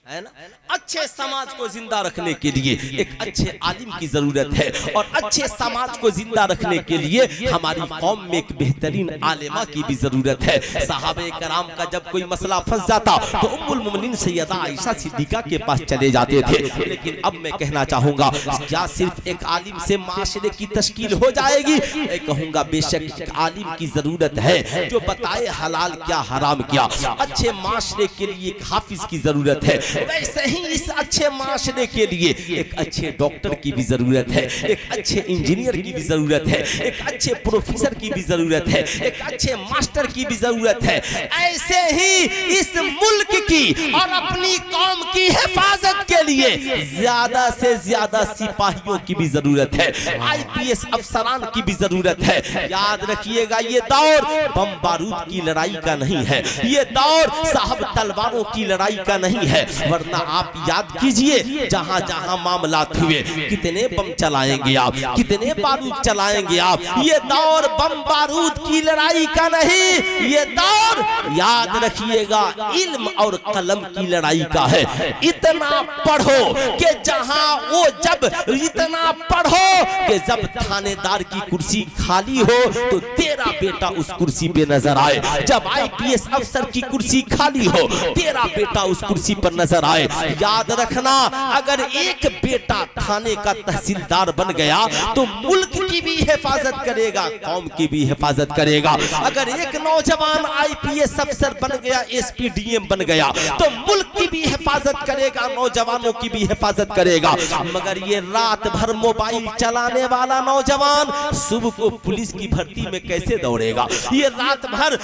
Speaker 1: है ना। अच्छे समाज को जिंदा रखने के लिए एक अच्छे आलिम की जरूरत है, और अच्छे समाज को जिंदा रखने के लिए हमारी कौम में एक बेहतरीन आलिमा की भी जरूरत है। सहाबे कराम का जब कोई मसला फंस जाता तो उम्मुल मोमिनीन सैयदा आयशा सिद्दीका के पास चले जाते थे। लेकिन अब मैं कहना चाहूंगा, क्या सिर्फ एक आलिम से माशरे की तश्कील हो जाएगी? मैं कहूंगा बेशक एक आलिम की जरूरत है जो बताए हलाल क्या, हराम क्या। अच्छे माशरे के लिए एक हाफिज की जरूरत है, वैसे ही इस अच्छे माशरे के लिए एक अच्छे डॉक्टर की भी जरूरत है, एक अच्छे इंजीनियर की भी जरूरत है, एक अच्छे प्रोफेसर की भी जरूरत है, एक अच्छे मास्टर की भी जरूरत है। ऐसे ही इस मुल्क की और अपनी कौम की हिफाजत के लिए ज्यादा से ज्यादा सिपाहियों की भी जरूरत है, IPS अफसरान की भी जरूरत है। याद रखिएगा, ये दौर बम बारूद की लड़ाई का नहीं है, ये दौर साहब तलवारों की लड़ाई का नहीं है। वरना आप याद कीजिए, जहां जहां मामलात हुए, कितने बम चलाएंगे आप, कितने बारूद चलाएंगे आप। ये दौर बम बारूद की लड़ाई का नहीं, ये दौर याद रखिएगा इल्म और कलम की लड़ाई का है। इतना पढ़ो कि जहां वो जब इतना पढ़ो कि जब थानेदार की कुर्सी खाली हो तो तेरा बेटा उस कुर्सी पे नजर आए, जब IPS अफसर की कुर्सी खाली हो तेरा बेटा उस कुर्सी पर नजर आए। याद रखना, अगर एक बेटा थाने का तहसीलदार बन गया तो मुल्क की भी हिफाजत करेगा, कौम की भी हिफाजत करेगा। अगर एक नौजवान IPS अफसर बन गया, SP DM बन गया तो मुल्क की भी हिफाजत करेगा, नौजवानों की भी हिफाजत करेगा। मगर ये रात भर मोबाइल चलाने वाला नौजवान सुबह को पुलिस की भर्ती में कैसे दौड़ेगा? ये रात भर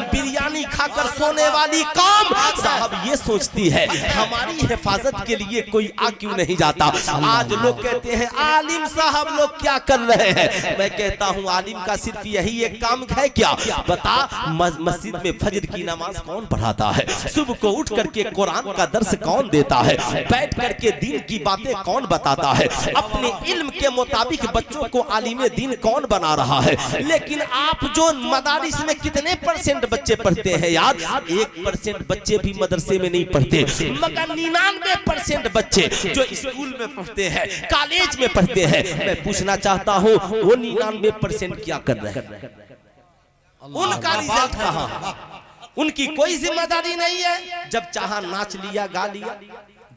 Speaker 1: बिरयानी खाकर सोने वाली कौम साहब ये सोचती है हमारी हिफाजत के लिए कोई आ क्यों नहीं जाता। आज लोग कहते हैं आलिम साहब लोग क्या कर रहे हैं। मैं कहता हूं आलिम का सिर्फ यही एक काम है क्या? बता, मस्जिद में फजर की नमाज कौन पढ़ाता है? सुबह को उठ करके कुरान का दर्स कौन देता है? बैठ करके दीन की बातें कौन बताता है? अपने इल्म के मुताबिक बच्चों को आलिम दीन कौन बना रहा है? लेकिन आप जो मदारिस में कितने % बच्चे पढ़ते हैं यार? 1% बच्चे भी मदरसे में नहीं पढ़ते, मगर 99% बच्चे जो स्कूल में पढ़ते हैं, कॉलेज में पढ़ते हैं। मैं पूछना चाहता हूँ वो 99% क्या कर रहे हैं? उनका रिजल्ट कहाँ? उनकी कोई जिम्मेदारी नहीं है। जब चाहा नाच लिया, गा लिया,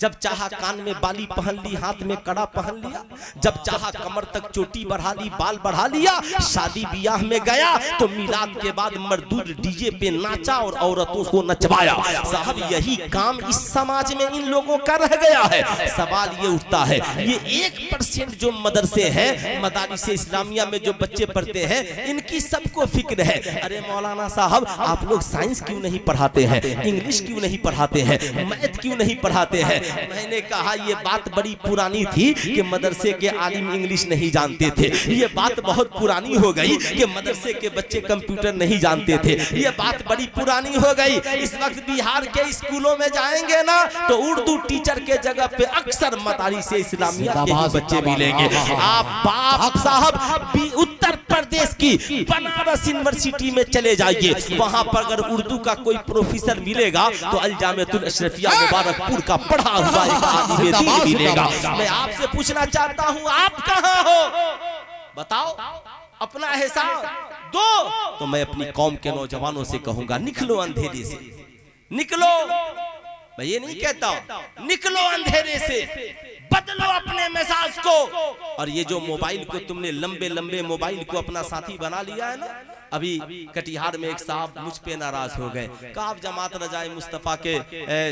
Speaker 1: जब चाहा कान में बाली पहन ली, हाथ में कड़ा पहन लिया, जब चाहा कमर तक चोटी बढ़ा ली, बाल बढ़ा लिया। शादी ब्याह में गया तो मिलाद के बाद मर्दूद डीजे पे नाचा और औरतों को नचवाया। साहब यही काम इस समाज में इन लोगों का रह गया है। सवाल ये उठता है, ये 1% जो मदरसे हैं, मदारिस इस्लामिया में जो बच्चे पढ़ते हैं, इनकी सबको फिक्र है, अरे मौलाना साहब आप लोग साइंस क्यों नहीं पढ़ाते हैं, इंग्लिश क्यों नहीं पढ़ाते हैं, मैथ क्यों नहीं पढ़ाते हैं? मैंने कहा ये बात बड़ी पुरानी थी कि मदरसे के आलिम इंग्लिश नहीं जानते थे, ये बात बहुत पुरानी हो गई कि मदरसे के बच्चे कंप्यूटर नहीं जानते थे, ये बात बड़ी पुरानी हो गई। इस वक्त बिहार के स्कूलों में जाएंगे ना तो उर्दू टीचर के जगह पे अक्सर मदारिस इस्लामिया के ही बच्चे मिलेंगे। आप बाप साहब उत्तर प्रदेश की बनारस यूनिवर्सिटी में चले जाइए, वहां पर अगर उर्दू का कोई प्रोफेसर मिलेगा तो अल जामियातुल अशरफिया मुबारकपुर का पढ़ा हुआ एक आदमी दीन मिलेगा। मैं आपसे पूछना चाहता हूं, आप कहां हो बताओ, अपना हिसाब दो। तो मैं अपनी कौम के नौजवानों से कहूंगा, निकलो अंधेरे से, निकलो। मैं ये नहीं कहता, निकलो अंधेरे से, बदलो अपने मिजाज को। और ये जो मोबाइल को तुमने लंबे लंबे मोबाइल को अपना साथी बना लिया है ना, अभी कटिहार में एक साहब मुझ पे नाराज हो गए, कहा आप जमात रजाए मुस्तफा के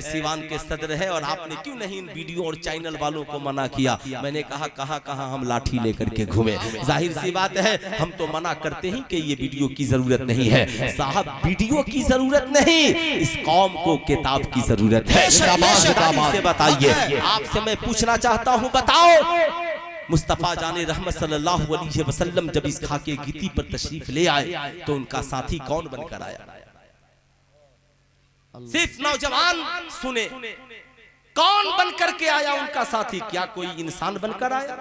Speaker 1: सिवान के सदर है और आपने क्यों नहीं इन वीडियो और चैनल वालों को मना किया। मैंने कहा कहां हम लाठी लेकर के घूमे, जाहिर सी बात है हम तो मना करते हैं कि ये वीडियो की जरूरत नहीं है। साहब वीडियो की जरूरत नहीं, इस कौम को किताब की जरूरत है। से बताइए, आपसे मैं पूछना चाहता हूँ, बताओ मुस्तफा जाने रहमत सल्लल्लाहु अलैहि वसल्लम जब इस खाके गीती पर तशरीफ ले आए तो उनका साथी कौन बनकर आया? सिर्फ नौजवान सुने, कौन बनकर के आया उनका साथी? क्या कोई इंसान बनकर आया?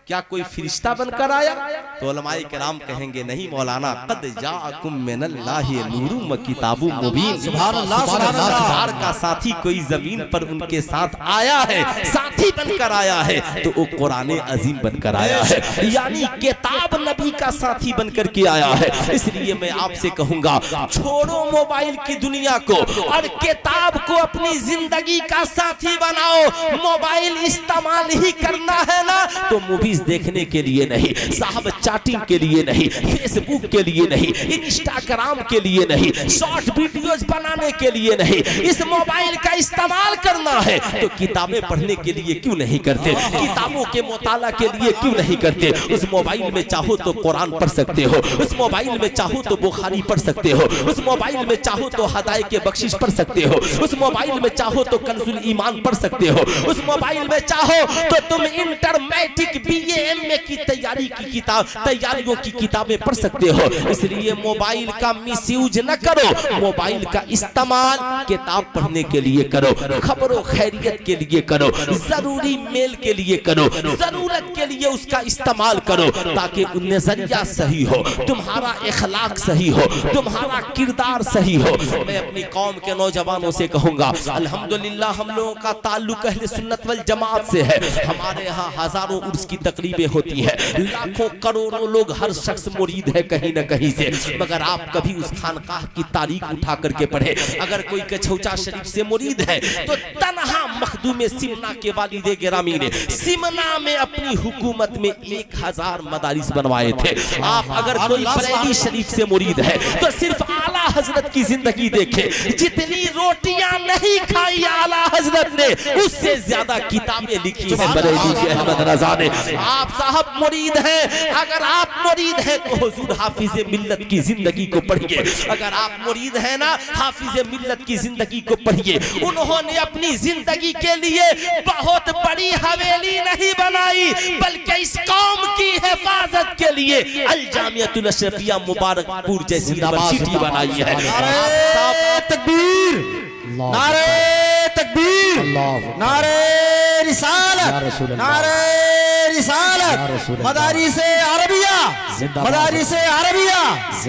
Speaker 1: क्या कोई फरिश्ता बनकर आया? तो उलमाए किराम कहेंगे नहीं मौलाना, कद जाअकुम मिनल्लाहि नूरुम व किताबुम मुबीन। सुभान अल्लाह, सुभान अल्लाह। का साथी कोई जमीन पर उनके साथ आया है, साथी बनकर आया है, तो वो कुरान अजीम बनकर आया है, यानी किताब नबी का साथी बनकर के आया है। इसलिए मैं आपसे कहूंगा, छोड़ो मोबाइल की दुनिया को और किताब को अपनी जिंदगी का साथी बनाओ। मोबाइल इस्तेमाल ही करना है ना तो मूवी देखने के लिए नहीं साहब, चैटिंग के लिए नहीं, फेसबुक के लिए नहीं, इंस्टाग्राम के लिए नहीं, शॉर्ट वीडियोस बनाने के लिए नहीं, इस मोबाइल का इस्तेमाल करना है तो किताबें पढ़ने के लिए क्यों नहीं करते? किताबों के मुताला के लिए क्यों नहीं करते? उस मोबाइल में चाहो तो कुरान पढ़ सकते हो, उस मोबाइल में चाहो तो बुखारी पढ़ सकते हो, उस मोबाइल में चाहो तो हदाए के बख्शिश पढ़ सकते हो, उस मोबाइल में चाहो तो कंजुल ईमान पढ़ सकते हो, उस मोबाइल में चाहो तो तुम इंटर मैट्रिक BA की तैयारी की किताब, तैयारियों की किताबें पढ़ सकते हो। इसलिए मोबाइल का मिसयूज न करो, मोबाइल का इस्तेमाल किताब पढ़ने के लिए करो, खबरों खैरियत के लिए करो, जरूरी मेल के लिए करो, जरूरत के लिए उसका इस्तेमाल करो, ताकि नजरिया सही हो, तुम्हारा इखलाक सही हो, तुम्हारा किरदार सही हो। मैं अपनी कौम के नौजवानों से कहूंगा, अल्हम्दुलिल्लाह हम लोगों का ताल्लुक अहले सुन्नत वल जमात से है। हमारे यहाँ हजारों उर्स की तकरीबें होती है, लाखों करोड़ों लोग, हर शख्स मुरीद है कहीं न कहीं से, मगर आप कभी उस खानकाह की तारीख उठा करके पढ़े। अगर कोई कछौचा शरीफ से मुरीद है तो तन्हा मखदूम सिमना के वालिदे गिरामी ने सिमना में अपनी हुकूमत में 1000 मदारिस बनवाए थे। आप अगर कोई बरेली शरीफ से मुरीद है तो सिर्फ आला हजरत की जिंदगी देखे, जितनी रोटियां नहीं खाई आला हजरत ने उससे ज्यादा किताबें लिखी है बरेली के अहमद रजा ने। आप साहब मुरीद हैं, अगर आप मुरीद हैं तो हुजूर हाफिज मिल्लत की जिंदगी को पढ़िए। अगर आप मुरीद हैं ना, हाफिज मिल्लत की जिंदगी को पढ़िए। उन्होंने अपनी जिंदगी के लिए बहुत बड़ी हवेली नहीं बनाई, बल्कि इस कौम की हिफाजत के लिए अल जामियातुल अशरफिया मुबारकपुर जैसी यूनिवर्सिटी बनाई है।
Speaker 3: नारे तकबीर, नारे तकबीर, नारे रिसालत, नारे रिसालत, मदारिसे अरबिया, मदारिसे अरबिया,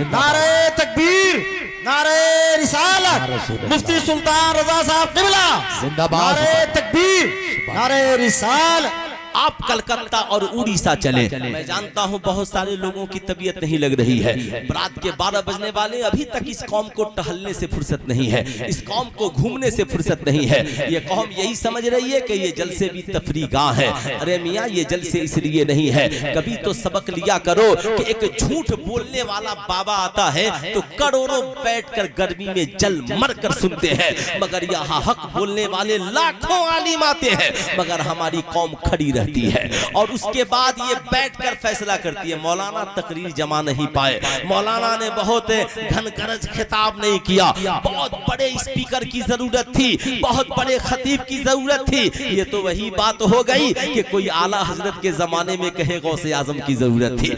Speaker 3: नारे तकबीर, नारे रिसालत, मुफ्ती सुल्तान रजा साहब क़िबला जिंदाबाद, नारे तकबीर, नारे रिसालत।
Speaker 1: आप कलकत्ता और उड़ीसा चले, मैं जानता हूं बहुत सारे लोगों की तबीयत नहीं लग रही है, रात के 12 बजने वाले, अभी तक इस कौम को टहलने से फुर्सत नहीं है, इस कौम को घूमने से फुर्सत नहीं है। ये कौम यही समझ रही है कि ये जलसे भी तफरीगाह है। अरे मियाँ, ये जलसे इसलिए नहीं है, कभी तो सबक लिया करो कि एक झूठ बोलने वाला बाबा आता है तो करोड़ों बैठकर गर्मी में जल मर कर सुनते हैं, मगर यहाँ हक बोलने वाले लाखों आलिम आते हैं, मगर हमारी कौम खड़ी रह रहती है और उसके बाद ये बैठकर फैसला करती है। मौलाना तकरीर जमा नहीं पाए, मौलाना ने बहुत घनगरज खिताब नहीं किया, बहुत बड़े स्पीकर की जरूरत थी, बहुत बड़े खतीब की जरूरत थी। ये तो वही बात हो गई कि कोई आला हजरत के जमाने में कहे गौसे आजम की जरूरत थी,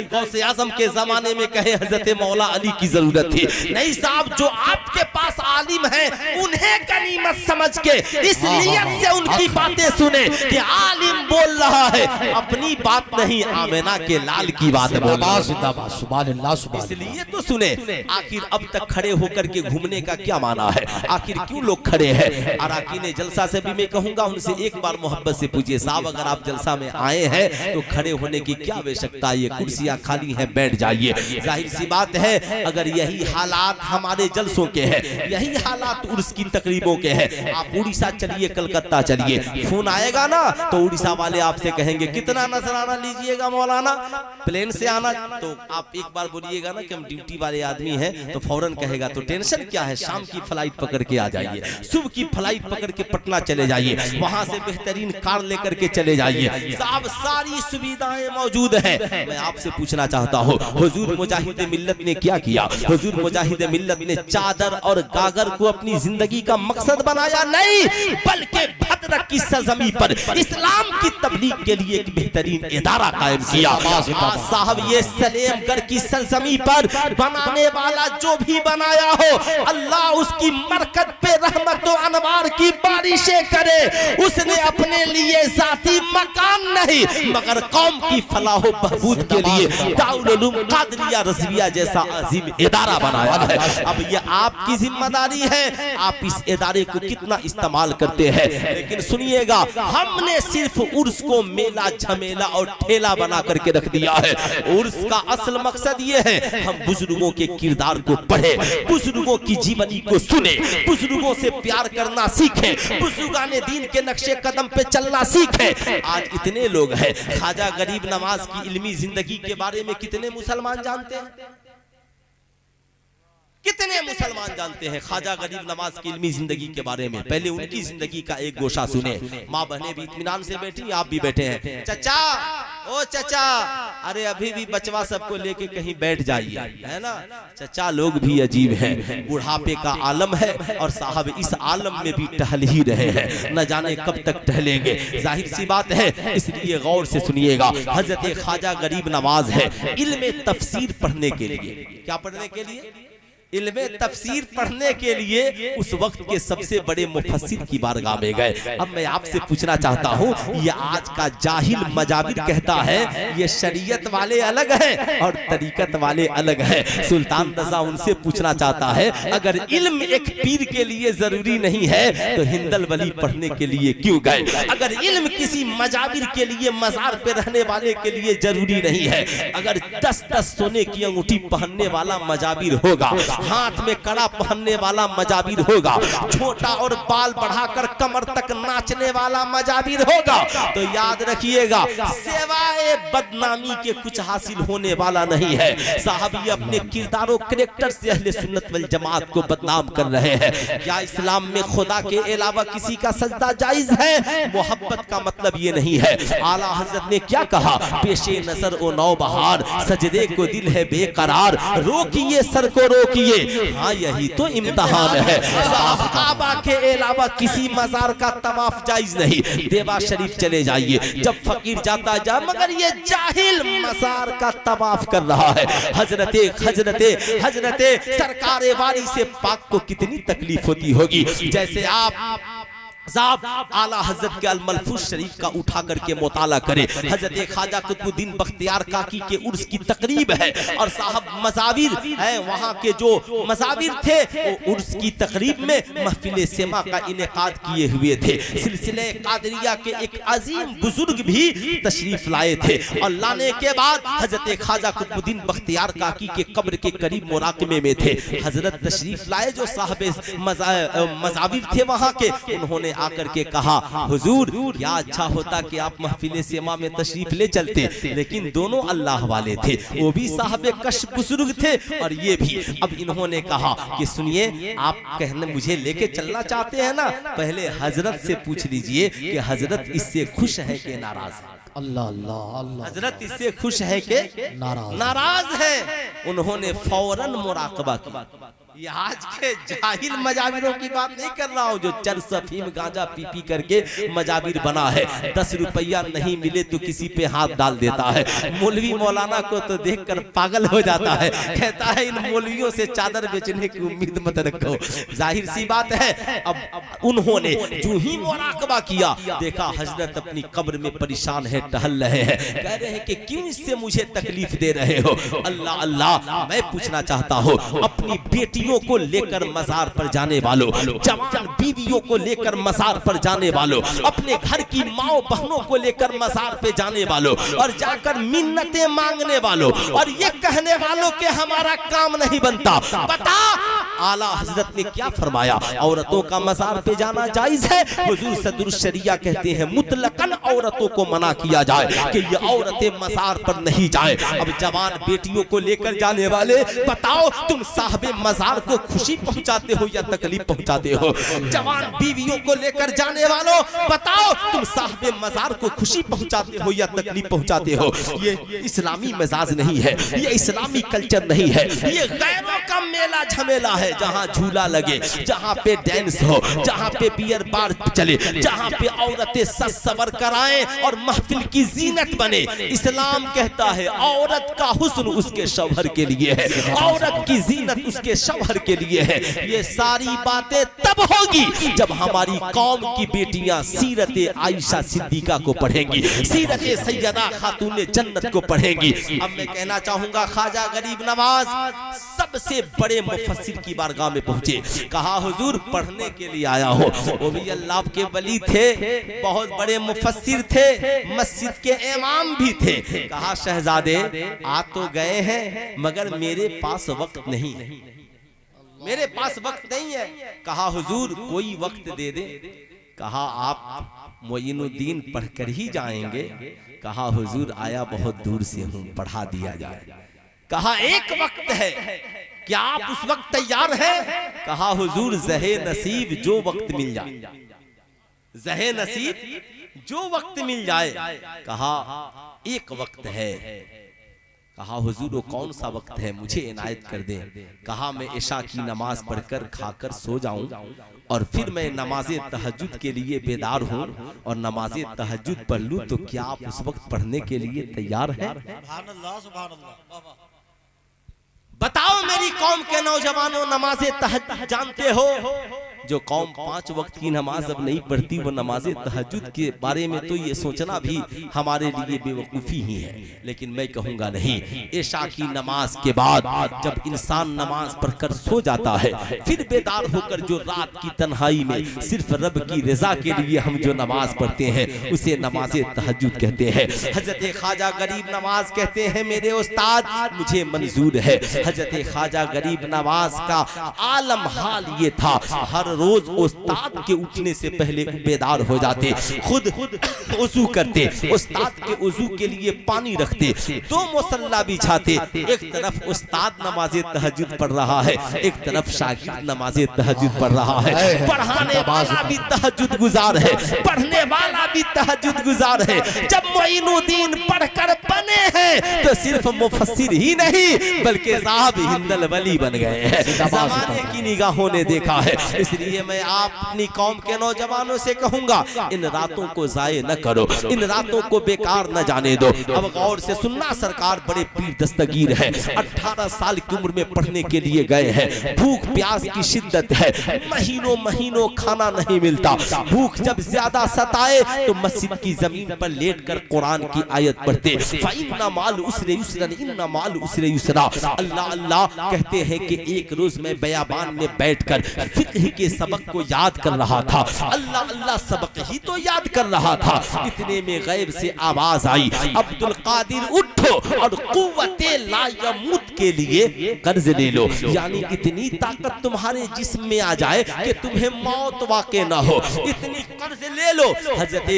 Speaker 1: गौसे आजम के जमाने में कहे हजरत मौला अली की जरूरत थी। नहीं साहब, जो आपके पास आलिम है उन्हें गनीमत समझ के इस नियत से उनकी बातें सुने कि आलिम बोल रहा है, अपनी बात नहीं आमिना के लाल की बात बोल रहा है।
Speaker 2: सुभान अल्लाह, सुभान अल्लाह।
Speaker 1: इसलिए तो सुने, आखिर अब तक खड़े होकर के घूमने का क्या माना है? आखिर क्यों लोग खड़े हैं? अराकीन जलसा से भी मैं कहूंगा उनसे एक बार मोहब्बत से पूछिए, साहब अगर आप जलसा में आए हैं तो खड़े होने की क्या आवश्यकता है? ये कुर्सियां खाली हैं, बैठ जाइए। जाहिर सी बात है, अगर यही हालात हमारे जलसों के हैं, यही हालात उर्स की तकरीबों के हैं, आप उड़ीसा चलिए, कलकत्ता चलिए, फोन आएगा ना तो उड़ीसा वाले आपसे कहेंगे कितना नजराना लीजिएगा मौलाना, प्लेन से आना, तो आप एक बार बोलिएगा ना कि हम ड्यूटी वाले आदमी हैं, तो फौरन कहेगा तो टेंशन क्या है, शाम की फ्लाइट पकड़ के आ जाइए, सुबह की फ्लाइट पकड़ के पटना चले जाइए, वहां से बेहतरीन कार लेकर के चले जाइए। साहब सारी सुविधाएं मौजूद हैं। मैं आपसे पूछना चाहता हूँ, हुजूर मुजाहिद मिल्लत ने क्या किया? हुजूर मुजाहिद मिल्लत ने चादर और गागर को अपनी जिंदगी का मकसद बनाया नहीं, बल्कि भद्रक की सरजमी पर इस्लाम की तबलीग के लिए एक बेहतरीन इदारा कायम किया। साहब ये सलेमगढ़ की सरजमी पर बनाने वाला जो भी बनाया हो, अल्लाह उसकी मरकत पे रहमत और अनवार की बारिशें करे। उसने अपने लिए जाती मकान नहीं मगर कौम की फलाह बहबूद के लिए दारुल उलूम कादरिया रज़विया जैसा अजीम इदारा बनाया है। अब ये आपकी जिम्मेदारी है, आप इस इदारे को कितना इस्तेमाल करते हैं। लेकिन सुनिएगा, हमने सिर्फ उर्स को मेला झमेला और ठेला बना करके रख दिया है। उर्स का असल मकसद ये है, हम बुजुर्गों के किरदार को पढ़े, बुजुर्गों की जीवनी को सुने, बुजुर्गों से प्यार करना सीखें, बुजुर्गाने दीन के नक्शे कदम पे चलना सीखें। आज इतने लोग हैं, ख्वाजा गरीब नवाज की इल्मी जिंदगी के बारे में कितने मुसलमान जानते हैं? कितने मुसलमान जानते हैं ख्वाजा गरीब नवाज की इल्मी जिंदगी के बारे में? पहले उनकी जिंदगी का एक गोशा सुने। माँ बहनें भी इत्मीनान से बैठी, आप भी बैठे हैं। चचा, ओ चचा, अरे अभी भी बचवा सबको लेके कहीं बैठ जाइए, है ना? चचा लोग भी अजीब हैं, बुढ़ापे का आलम है और साहब इस आलम में भी टहल ही रहे हैं, न जाने कब तक टहलेंगे। जाहिर सी बात है, इसलिए गौर से सुनिएगा। हजरत ख्वाजा गरीब नवाज है इल्म तफसीर पढ़ने के लिए, क्या पढ़ने के लिए? इल्मे तफसीर पढ़ने के लिए उस वक्त के सबसे बड़े मुफस्सिर की बारगाह में गए। अब मैं आपसे पूछना चाहता हूँ, ये आज का जाहिल मजाबिर कहता है ये शरीयत वाले अलग हैं और तरीकत वाले अलग हैं। सुल्तान रज़ा उनसे पूछना चाहता है, अगर इल्म एक पीर के लिए जरूरी नहीं है तो हिंदल वली पढ़ने के लिए क्यों गए? अगर इल्म किसी मजाबिर के लिए मजार पे रहने वाले के लिए जरूरी नहीं है, अगर 10-10 सोने की अंगूठी पहनने वाला मजाबिर होगा, हाथ में कड़ा पहनने वाला मजाबिर होगा, छोटा और बाल बढ़ाकर कमर तक नाचने वाला मजाबिर होगा, तो याद रखिएगा सिवाय बदनामी के कुछ हासिल होने वाला नहीं है। साहब ये अपने किरदारों कैरेक्टर से अहले सुन्नत वल जमात को बदनाम कर रहे हैं। क्या इस्लाम में खुदा के अलावा किसी का सजदा जायज है? मोहब्बत का मतलब ये नहीं है। आला हजरत ने क्या कहा, पेशे नजर ओ नौबहार, सजदे को दिल है बेकरार, रोकिए सर को रोकिए। हाँ यही तो इम्तिहान है। काबा के अलावा किसी मजार का तवाफ जायज नहीं। देवा शरीफ चले जाइए, जब फकीर जाता जा, मगर ये जाहिल मजार का तवाफ कर रहा है। हजरते सरकारे वाली से पाक को कितनी तकलीफ होती होगी। जैसे आप साहब आला हजरत के अल-मलफूज शरीफ का उठा करके मुताला करे। हजरत ख्वाजा कुतुबुद्दीन बख्तियार काकी के उर्स की तकरीब है और साहब मजाविर है, वहाँ के जो मजाविर थे वो उर्स की तकरीब में महफिल सेमा का इनेकाद किए हुए थे। सिलसिले कादरिया के एक अजीम बुजुर्ग भी तशरीफ लाए थे और लाने के बाद हजरत ख्वाजा कुतुबुद्दीन बख्तियार काकी के कब्र के करीब मुराकबे में थे। हजरत तशरीफ लाए जो साहब मजाविर थे वहाँ के, उन्होंने आकर के कहा हुजूर क्या अच्छा होता कि आप महफिल सेमा में तशरीफ ले चलते, लेकिन दोनों अल्लाह वाले थे, वो भी साहब कश्फ बुजुर्ग थे और ये भी। अब इन्होंने कहा कि सुनिए आप कहने मुझे लेके चलना चाहते हैं ना, पहले हजरत से पूछ लीजिए कि हजरत इससे खुश है कि नाराज है।
Speaker 2: अल्लाह अल्लाह अल्लाह।
Speaker 1: हजरत इससे खुश है कि नाराज है। उन्होंने फौरन मुराकबा किया। ये आज के जाहिल मजाबिरों की बात नहीं कर रहा हूँ जो चरस अफीम गांजा पी पी करके मजाबिर बना है। 10 रुपया नहीं मिले तो किसी पे हाथ डाल देता है। मौलवी मौलाना को तो देखकर पागल हो जाता है, कहता है इन मौलवियों से चादर बेचने की उम्मीद मत रखो। जाहिर सी बात है। अब उन्होंने जो ही मुराकबा किया, देखा हजरत अपनी कब्र में परेशान है, टहल रहे हैं, कह रहे हैं कि क्यों इससे मुझे तकलीफ दे रहे हो। अल्लाह अल्लाह, मैं पूछना चाहता हूँ अपनी बेटी को लेकर मजार पर जाने वालों, जवान बीवियों को लेकर मजार पर जाने वालों, अपने घर की माओ बहनों को लेकर मजार पे जाने वालों और जाकर मिन्नतें मांगने वालों और ये कहने वालों कि हमारा काम नहीं बनता, बता आला हजरत ने क्या फरमाया? औरतों का मजार पे जाना जायज है। हुजूर सदरुल शरिया कहते हैं मुतलकन औरतों को मना किया जाए कि ये औरतें मजार पर नहीं जाए। अब जवान बेटियों को लेकर जाने वाले, बताओ तुम साहबे मजार को खुशी पहुंचाते हो या तकलीफ पहुंचाते हो? जवान बीवियों को लेकर जाने वालों, बताओ तुम साहबे मजार को खुशी पहुंचाते हो या तकलीफ पहुंचाते हो? ये इस्लामी मिजाज नहीं है, ये इस्लामी कल्चर नहीं है, ये गैरों का मेला झमेला है। जहां झूला लगे, जहां पे डांस हो, जहां पे बियर बार चले, जहां पे औरतें सज सवर कराएं और महफिल की जीनत बने। इस्लाम कहता है औरत का हुस्न उसके शौहर के लिए है, औरत की जीनत उसके शौहर के लिए है। ये सारी बातें तब होगी जब हमारी कौम की बेटियां सीरत आयशा सिद्दीका को पढ़ेंगी, सीरत सैयदा खातून जन्नत को पढ़ेंगी। अब मैं कहना चाहूंगा ख्वाजा गरीब नवाज सबसे बड़े मुफस्सिर की बारगाह में पहुंचे, कहा हुजूर पढ़ने के लिए आया हो। वो भी अल्लाह के वली थे, बहुत बड़े मुफस्सिर थे, मस्जिद के इमाम भी थे। कहा शहजादे आ तो गए हैं मगर मेरे पास वक्त नहीं है, मेरे पास वक्त नहीं है। कहा हुजूर कोई वक्त दे दे। कहा आप मोइनुद्दीन पढ़कर ही जाएंगे? कहा हुजूर आया बहुत दूर से हूं, पढ़ा दिया जाए। कहा एक वक्त है, क्या आप उस वक्त तैयार हैं? कहा हुजूर ज़हे नसीब जो वक्त मिल जाए, ज़हे नसीब जो वक्त मिल जाए। कहा एक वक्त है। कहा हुजूर वो कौन सा वक्त है, मुझे इनायत कर दे। कहा मैं इशा की नमाज पढ़कर खाकर सो जाऊं और फिर मैं नमाज़े तहज्जुद के लिए बेदार हूं और नमाज़े तहज्जुद पढ़ लूं, तो क्या आप उस वक्त पढ़ने के लिए तैयार हैं? बताओ मेरी कौम के नौजवानों, नमाज़े तहज्जुद जानते हो? जो कौम 5 वक्त की नमाज अब नहीं पढ़ती वो नमाज़े तहज्जुद के बारे में तो ये सोचना भी हमारे लिए बेवकूफ़ी ही है। लेकिन मैं कहूँगा नहीं, इशा की नमाज के बाद जब इंसान नमाज पढ़कर सो जाता है, फिर बेदार होकर जो रात की तन्हाई में सिर्फ रब की रजा के लिए हम जो नमाज पढ़ते हैं उसे नमाज़े तहज्जुद कहते हैं। हजरत ख्वाजा गरीब नवाज कहते हैं मेरे उस्ताद मुझे मंजूर है। हजरत ख्वाजा गरीब नवाज का आलम हाल ये था, हर रोज उस्ताद के उठने से पहले बेदार हो जाते, खुद वुजू करते, उस्ताद के वुजू के लिए पानी रखते, 2 मुसल्ला बिछाते। एक तरफ उस्ताद नमाज़े तहज्जुद पढ़ रहा है, एक तरफ शागिर्द नमाज़े तहज्जुद पढ़ रहा है। पढ़ाने वाला भी तहज्जुद गुजार है, पढ़ने वाला भी तहज्जुद गुजार है। जब मोइनुद्दीन पढ़कर बने हैं तो सिर्फ मुफस्सिर ही नहीं बल्कि साहब हिंदल वली बन गए हैं। ज़माने की निगाहों ने देखा है। इसलिए मैं आप अपनी कौम के नौजवानों से कहूंगा इन रातों को जाये न करो, इन रातों को बेकार न जाने दो। अब गौर से सुनना, सरकार बड़े पीर दस्तगीर है, 18 साल की उम्र में पढ़ने के लिए गए हैं। भूख प्यास की शिद्दत है, महीनों महीनों खाना नहीं मिलता। भूख जब ज्यादा सताए तो मस्जिद की जमीन पर लेटकर कुरान की आयत पढ़ते, फ़इन्ना माल उसरी उसरे युस्रन इन्ना माल उसरे युस्रा। अल्लाह अल्लाह कहते हैं कि एक रोज मैं बयाबान में बैठकर फिक्र के सबक को याद कर रहा था। अल्लाह अल्लाह सबक ही तो याद कर रहा था, इतने में गैब से आवाज आई, अब्दुल कादिर उठो और कुव्वते ला यमूत के लिए कर्ज ले लो। यानी इतनी ताकत तुम्हारे जिस्म में आ जाए कि तुम्हें मौत वाक़े ना हो, इतनी कर्ज ले लो। हजरत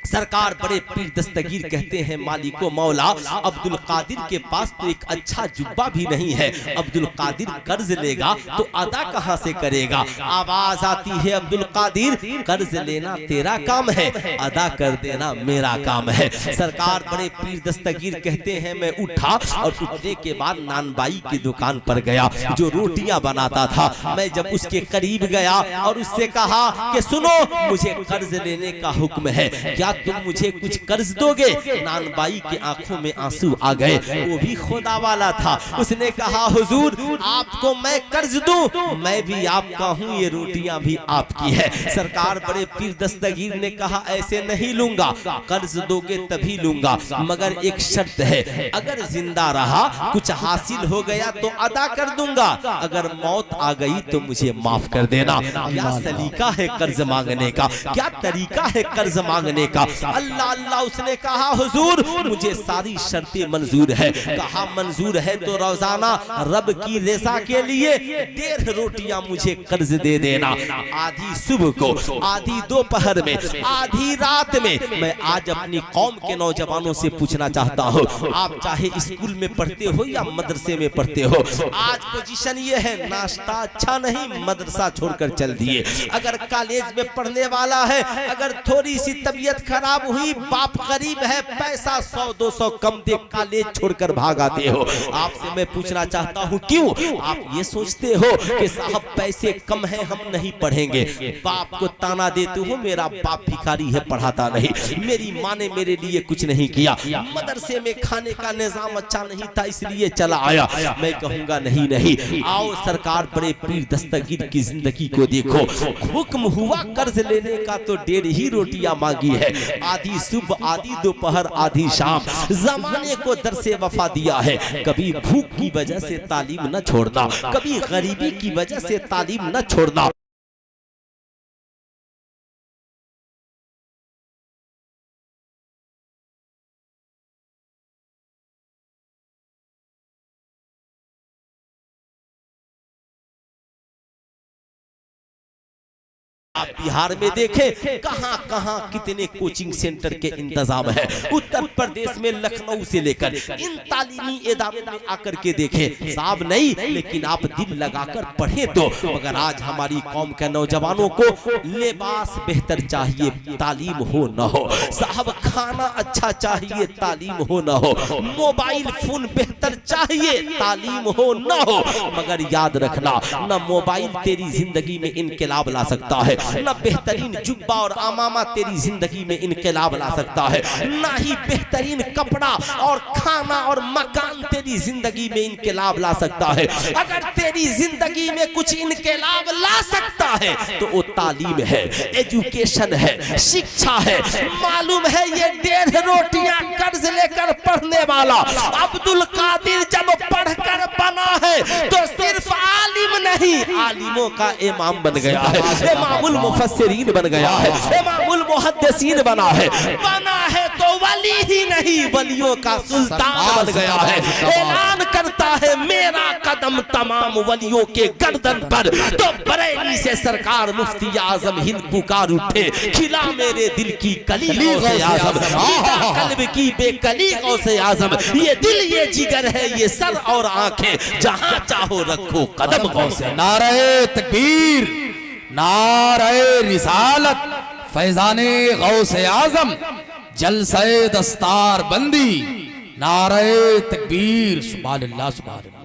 Speaker 1: सरकार बड़े पीर दस्तगीर कहते हैं, मालिको मौला अब्दुल कादिर के पास तो एक अच्छा जुब्बा भी नहीं है, अब्दुल कादिर कर्ज लेगा तो अदा कहां से करेगा। आवाज आती है, अब्दुल कादिर कर्ज लेना तेरा काम है, अदा कर देना मेरा काम है। सरकार बड़े पीर दस्तगीर कहते हैं, मैं उठा और उठने के बाद नानबाई की दुकान पर गया जो रोटियां बनाता था। मैं जब उसके करीब गया और उससे कहा कि सुनो, मुझे कर्ज लेने का हुक्म है, क्या तुम मुझे कुछ कर्ज दोगे। नानबाई की आंखों में आंसू आ गए, वो भी खुदा वाला था। उसने कहा, हुजूर आपको मैं कर्ज दूं, मैं भी आपका हूं, ये रोटियां भी आपकी है। सरकार बड़े पीर दस्तगीर ने कहा, ऐसे नहीं लूंगा, कर्ज दोगे तभी लूंगा, मगर एक शर्त है, अगर जिंदा रहा कुछ हासिल हो गया तो अदा कर दूंगा, अगर मौत आ गई तो मुझे माफ कर देना। क्या सलीका है कर्ज मांगने का, क्या तरीका है कर्ज मांगने का। अल्लाह अल्लाह उसने कहा, हुजूर मुझे सारी शर्तें मंजूर है। कहा मंजूर है तो रोजाना रब की रज़ा के लिए 1.5 रोटियां मुझे कर्ज दे देना, आधी सुबह को, आधी दोपहर में, आधी रात में। मैं आज अपनी कौम के नौजवानों से पूछना चाहता हूँ, आप चाहे स्कूल में पढ़ते हो या मदरसे में पढ़ते हो, आज पोजीशन ये है, नाश्ता अच्छा नहीं, मदरसा छोड़कर चल दिए। अगर कॉलेज में पढ़ने वाला है, अगर थोड़ी सी तबीयत खराब हुई, बाप गरीब है, पैसा 100-200 कम दे, कॉलेज छोड़कर भाग आते हो। आपसे मैं पूछना चाहता हूँ, क्यों आप ये सोचते हो कि साहब पैसे कम हैं, हम नहीं पढ़ेंगे। बाप को ताना देते हो, मेरा बाप भिखारी है, पढ़ाता नहीं, मेरी माँ ने मेरे लिए कुछ नहीं किया, मदरसे में खाने का निजाम अच्छा नहीं था इसलिए चला आया। मैं कहूँगा नहीं नहीं, आओ सरकार बड़े पीर दस्तगीर की जिंदगी को देखो। हुक्म हुआ कर्ज लेने का तो 1.5 ही रोटियां मांगी है, आधी सुबह, आधी दोपहर, आधी शाम। जमाने को दरसे वफा दिया है, कभी भूख की वजह से तालीम न छोड़ना, कभी गरीबी की वजह से तालीम न छोड़ना। आप बिहार में देखें कहां कहां कितने कोचिंग सेंटर के इंतजाम है। उत्तर प्रदेश में लखनऊ से लेकर इन तालीमी इदारों में आकर के देखें, साहब नहीं, लेकिन आप दिल लगाकर पढ़े तो। मगर आज हमारी कौम के नौजवानों को लिबास बेहतर चाहिए, तालीम हो न हो, साहब खाना अच्छा चाहिए, तालीम हो न हो, मोबाइल फोन बेहतर चाहिए, तालीम हो न हो। मगर याद रखना, न मोबाइल तेरी जिंदगी में इनकलाब ला सकता है, ना बेहतरीन जुब्बा और अमामा तेरी जिंदगी में इनकलाब ला सकता है, ना ही बेहतरीन कपड़ा और खाना और मकान तेरी जिंदगी में इनकलाब ला सकता है। अगर तेरी जिंदगी में कुछ इनकलाब ला सकता है तो वो तालीम है, एजुकेशन है, शिक्षा है। मालूम है ये 1.5 रोटियां कर्ज लेकर पढ़ने वाला अब्दुल कादिर जब पढ़कर बना है तो सिर्फ आलिम नहीं, आलिमों का इमाम बन गया है, इमामुल मुफस्सिरीन बन गया है, इमामुल मुहद्दिसीन बना है तो वली ही नहीं, वलियों का सुल्तान बन गया है। ऐलान करता है, मेरा कदम तमाम वलियों के गर्दन पर। तो बरेली से सरकार मुफ्ती आजम हिंद पुकार उठे, खिला मेरे दिल की कली गौसे आजम, कल्ब की बेकली गौसे आजम। ये दिल ये जिगर है, ये सर और आंखें, जहां चाहो रखो कदम गौसे।
Speaker 2: नारे तकबीर, नारे रिसालत, फैजाने गौसे आजम, जलसे दस्तार बंदी, नारे तकबीर, सुभान अल्लाह, सुभान अल्लाह।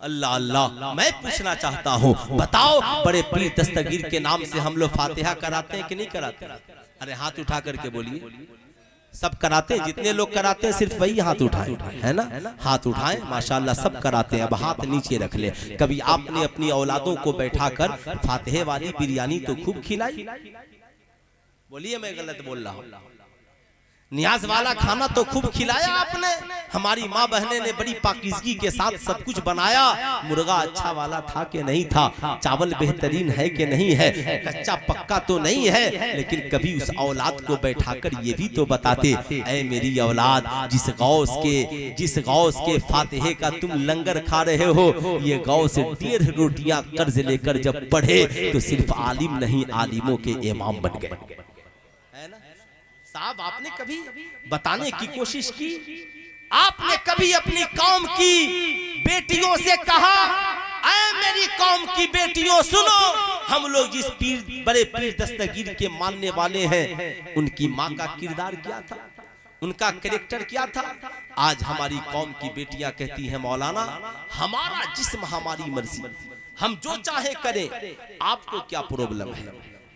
Speaker 1: अल्लाह अल्लाह। मैं पूछना चाहता हूँ, बताओ बड़े पीर दस्तगीर के नाम से हम लोग फातिहा कराते हैं कि नहीं कराते? अरे हाथ उठा करके बोलिए। सब कराते हैं, जितने लोग कराते हैं सिर्फ वही हाथ उठाए, है ना? हाथ उठाएं, माशाल्लाह सब कराते हैं। अब हाथ नीचे रख ले। कभी आपने अपनी औलादों को बैठाकर फातिहे वाली बिरयानी तो खूब खिलाई? बोलिए मैं गलत बोल रहा हूँ? नियाज वाला खाना तो खूब खिलाया आपने, हमारी माँ बहने ने बड़ी पाकीज़गी के साथ सब कुछ बनाया। मुर्गा अच्छा वाला था कि नहीं था, चावल बेहतरीन है कि नहीं है, कच्चा पक्का तो नहीं है, लेकिन कभी उस औलाद को बैठाकर ये भी तो बताते, ऐ मेरी औलाद, जिस गौस के फातिहे का तुम लंगर खा रहे हो, ये गौस 1.5 रोटियां कर्ज लेकर जब पढ़े तो सिर्फ आलिम नहीं आलिमों के इमाम बन गए। है ना साहब, आपने कभी बताने की कोशिश की? आपने कभी अपनी कौम की बेटियों से कहा, ऐ मेरी कौम की बेटियों सुनो, हम लोग जिस बड़े पीर दस्तगीर के मानने वाले हैं, उनकी माँ का किरदार क्या था, उनका कैरेक्टर क्या था? आज हमारी कौम की बेटियां कहती हैं, मौलाना हमारा जिस्म हमारी मर्जी, हम जो चाहे करें, आपको क्या प्रॉब्लम है,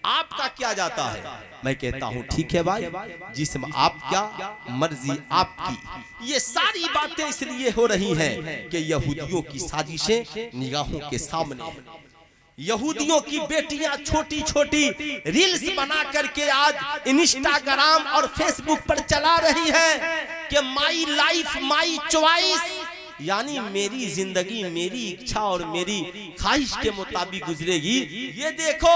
Speaker 1: आपका क्या जाता है? मैं कहता हूं ठीक है भाई, जिस्म आपका, मर्जी आपकी। ये सारी बातें इसलिए हो रही हैं कि यहूदियों की साजिशें निगाहों के सामने हैं। यहूदियों की बेटियां छोटी छोटी रील्स बना करके आज इंस्टाग्राम और फेसबुक पर चला रही है कि माई लाइफ माई चॉइस, यानी मेरी जिंदगी मेरी इच्छा और मेरी ख्वाहिश के मुताबिक गुजरेगी। ये देखो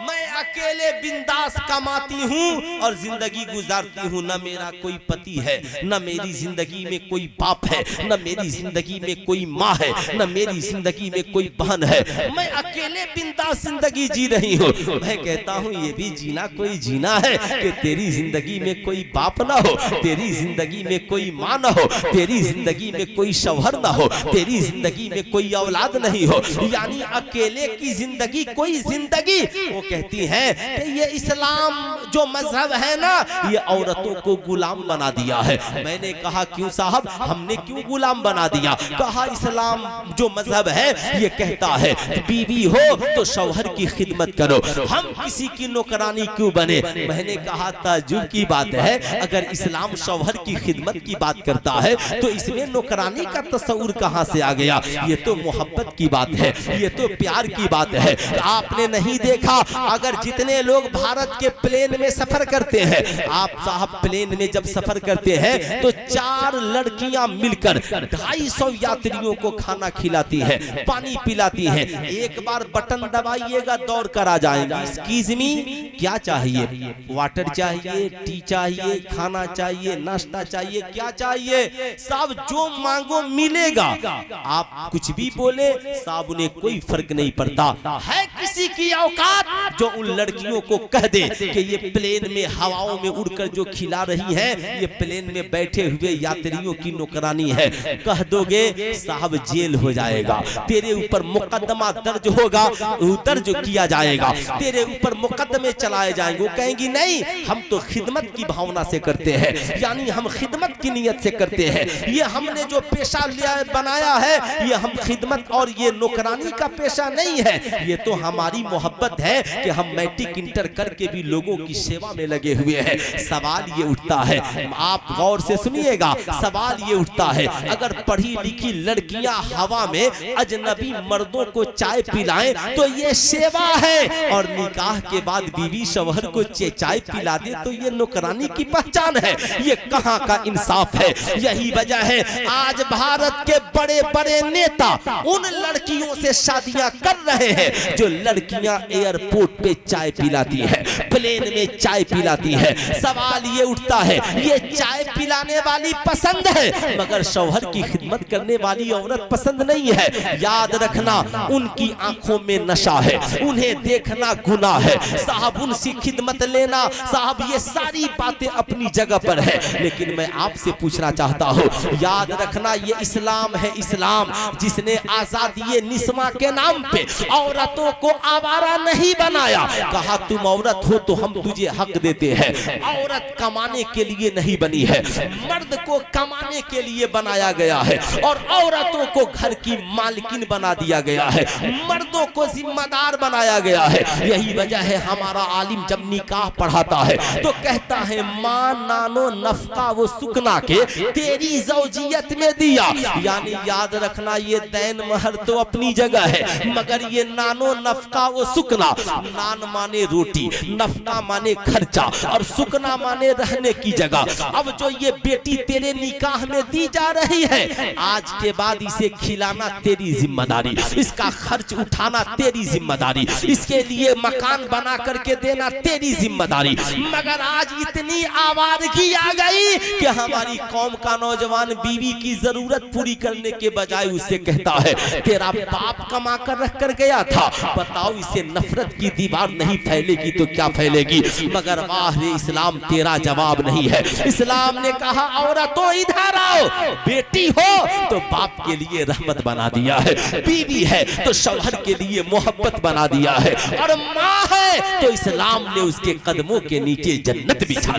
Speaker 1: मैं अकेले बिंदास कमाती हूँ और जिंदगी गुजारती हूँ, न मेरा कोई पति है, न मेरी जिंदगी में कोई बाप है, न मेरी जिंदगी में कोई माँ है, न मेरी जिंदगी में कोई बहन है, मैं अकेले बिंदास जिंदगी जी रही हूँ। मैं कहता हूँ ये भी जीना कोई जीना है कि तेरी जिंदगी में कोई बाप ना हो, तेरी जिंदगी में कोई माँ ना हो, तेरी जिंदगी में कोई शौहर ना हो, तेरी जिंदगी में कोई औलाद नहीं हो, यानी अकेले की जिंदगी कोई जिंदगी। वो कहती हैं कि ये इस्लाम जो मजहब है ना, ये औरतों को गुलाम बना दिया है। मैंने कहा क्यों साहब, हमने क्यों गुलाम बना दिया? कहा इस्लाम जो मजहब है ये कहता है बीवी हो तो शौहर की खिदमत करो, हम किसी की नौकरानी क्यों बने? मैंने कहा ताज्जुब की बात है, अगर इस्लाम शौहर की खिदमत की बात करता है तो इसमें नौकरानी का तस्वुर कहां से आ गया? ये तो मोहब्बत की बात है, ये तो प्यार की बात है। आपने नहीं देखा, अगर जितने लोग भारत के प्लेन में सफर करते हैं, आप साहब प्लेन में जब सफर करते हैं तो 4 लड़कियां मिलकर 250 यात्रियों को खाना खिलाती है, पानी पिलाती है। एक बार बटन दबाइएगा दौड़ कर आ जाएंगे, एक्सक्यूज मी क्या चाहिए? वाटर चाहिए, टी चाहिए, खाना चाहिए, नाश्ता चाहिए, क्या चाहिए? साहब जो मांगो मिलेगा। आप कुछ भी बोले साहब उन्हें कोई फर्क नहीं पड़ता। है किसी की औकात जो उन लड़कियों को कह दे कि ये प्लेन में हवाओं में उड़कर जो खिला रही है ये प्लेन में बैठे हुए यात्रियों की नौकरानी है? कह दोगे साहब जेल हो जाएगा, तेरे ऊपर मुकदमा दर्ज होगा, दर्ज किया जाएगा, तेरे ऊपर मुकदमे चलाए जाएंगे। वो कहेंगी नहीं हम तो खिदमत की भावना से करते हैं, यानी हम खिदमत की नीयत से करते हैं, ये हमने जो पेशा बनाया है ये हम खिदमत और ये नौकरानी का पेशा नहीं है, ये तो हमारी मोहब्बत है कि हम मैट्रिक इंटर करके भी लोगों की सेवा में लगे हुए हैं। सवाल ये उठता है, आप गौर से सुनिएगा, सवाल ये उठता है अगर पढ़ी लिखी लड़कियां हवा में अजनबी मर्दों को चाय पिलाएं तो ये सेवा है, और निकाह के बाद बीवी शौहर को चाय पिला दे तो ये नौकरानी की पहचान है। ये कहां का इंसाफ है? यही वजह है आज भारत के बड़े बड़े नेता उन लड़कियों से शादियां कर रहे हैं जो लड़कियां एयरपोर्ट पे चाय पिलाती है, प्लेन में चाय पिलाती है। सवाल ये उठता है ये चाय पिलाने वाली पसंद है मगर शौहर की खिदमत करने वाली औरत पसंद नहीं है। याद रखना उनकी आंखों में नशा है, उन्हें देखना गुनाह है साहब, उनसे खिदमत लेना साहब ये सारी बातें अपनी जगह पर है। लेकिन मैं आपसे पूछना चाहता हूँ, याद रखना ये इस्लाम है, इस्लाम जिसने आजादी निस्मा के नाम पे औरतों को आवारा नहीं बनाया। कहा तुम औरत हो तो हम तुझे हक देते हैं। औरत कमाने के लिए नहीं बनी है, मर्द को कमाने के लिए बनाया गया है और औरतों को घर की मालकिन बना दिया गया है, मर्दों को जिम्मेदार बनाया गया है। यही वजह है हमारा आलिम जब निकाह पढ़ाता है तो कहता है माँ नानो नफका वो सुकना के तेरी ज़ौजियत में दिया, यानी याद रखना ये दैन महर तो अपनी जगह है, मगर ये नानो नफका वो सुकना, नान माने रोटी, नफका माने खर्चा और सुकना माने रहने की जगह। अब जो ये बेटी तेरे निकाह में दी जा रही है, आज के बाद इसे खिलाना तेरी जिम्मेदारी, इसका खर्च उठाना तेरी जिम्मेदारी, इसके लिए मकान बना करके देना तेरी जिम्मेदारी। मगर आज इतनी आवारगी आ गई कि हमारी कौम का नौजवान बीवी की जरूरत पूरी करने के बजाय उससे कहता है तेरा बाप कमा कर रख कर गया था। बताओ इसे नफरत की दीवार नहीं फैलेगी तो क्या फैलेगी। मगर वाह रे इस्लाम तेरा जवाब नहीं है। इस्लाम ने कहा औरतों इधर आओ, बेटी हो तो बाप के लिए रहमत बना दिया है, बीवी है तो शौहर के लिए मोहब्बत बना दिया है, और माँ है तो इस्लाम ने उसके कदमों के नीचे जन्नत बिछा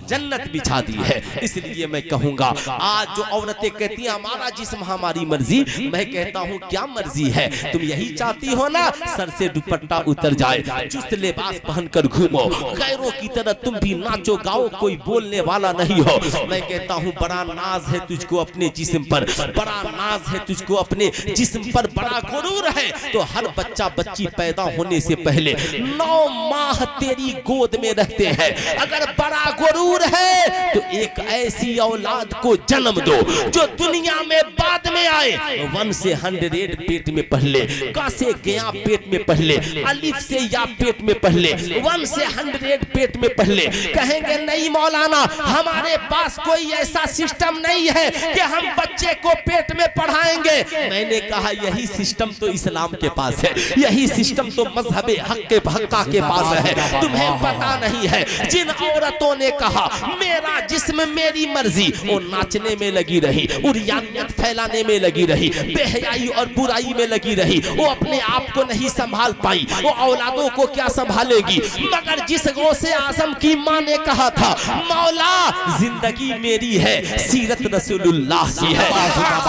Speaker 1: जन्नत बिछा दी है। इसलिए मैं कहूंगा आज जो औरतें कहती हैं हमारा जिस्म हमारी मर्जी, मैं कहता हूं क्या मर्जी है, तुम यही चाहती हो ना सर से दुपट्टा उतर जाए, चुस्त लिबास पहनकर घूमो, गैरों की तरह तुम भी नाचो गाओ, कोई बोलने वाला नहीं हो। मैं कहता हूं बड़ा नाज है तुझको अपने जिस्म पर, बड़ा नाज है तुझको अपने जिस्म पर, बड़ा गुरूर है तो हर बच्चा बच्ची पैदा होने से पहले 9 माह तेरी गोद में रहते हैं। अगर बड़ा गुरूर है तो एक ऐसी औलाद को जन्म दो जो दुनिया में बाद में आए। 1 से 100 पेट में पहले, का से गया पेट में पहले, अलिफ से या पेट में पहले, 1 से 100 पेट में पहले। कहेंगे नहीं मौलाना हमारे पास कोई ऐसा सिस्टम नहीं है कि हम बच्चे को पेट में पढ़ाएंगे। मैंने कहा यही सिस्टम तो इस्लाम के पास है, यही सिस्टम तो मजहबे हक्का के पास है, तुम्हें पता नहीं है। जिन औरतों ने कहा मेरा जिस्म मेरी मर्जी, वो नाचने में लगी रही, उरियानियत फैलाने में लगी रही, बेहयाई और बुराई में लगी रही, वो अपने आप को नहीं संभाल पाई, वो औलादों को क्या संभालेगी। मगर जिस गौसे आजम की माँ ने कहा था मौला जिंदगी मेरी है, सीरत रसूलुल्लाह की है,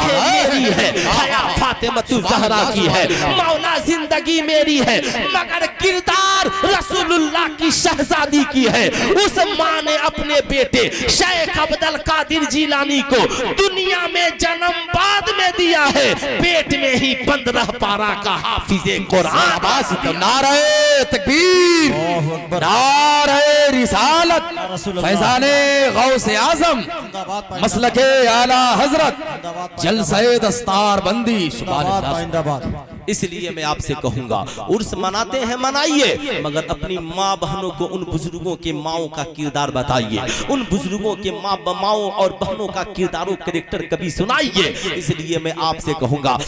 Speaker 1: मेरी है, हया फातिमा ज़हरा की है, मौला जिंदगी मेरी है मगर किरदार रसूलुल्लाह की शहजादी की है। उस माँ ने अपने बेटे शेख अब्दुल कादिर जिलानी को दुनिया में जन्म बाद में दिया है, पेट में ही 15 पारा का हाफिज़े कुरान।
Speaker 2: नारे तकबीर, नारे रिसालत, फैज़ाने गौसे आज़म, मसलके आला हजरत, जलसे दस्तार बंदी, सुभान।
Speaker 1: इसलिए मैं आपसे कहूंगा उर्स मनाते हैं मनाइए, मगर अपनी माँ बहनों को उन बुजुर्गों के माओं का किरदार बताइए, उन बुजुर्गों के माओं और बहनों का किरदारों कैरेक्टर कभी सुनाइए। इसलिए मैं आपसे कहूंगा आप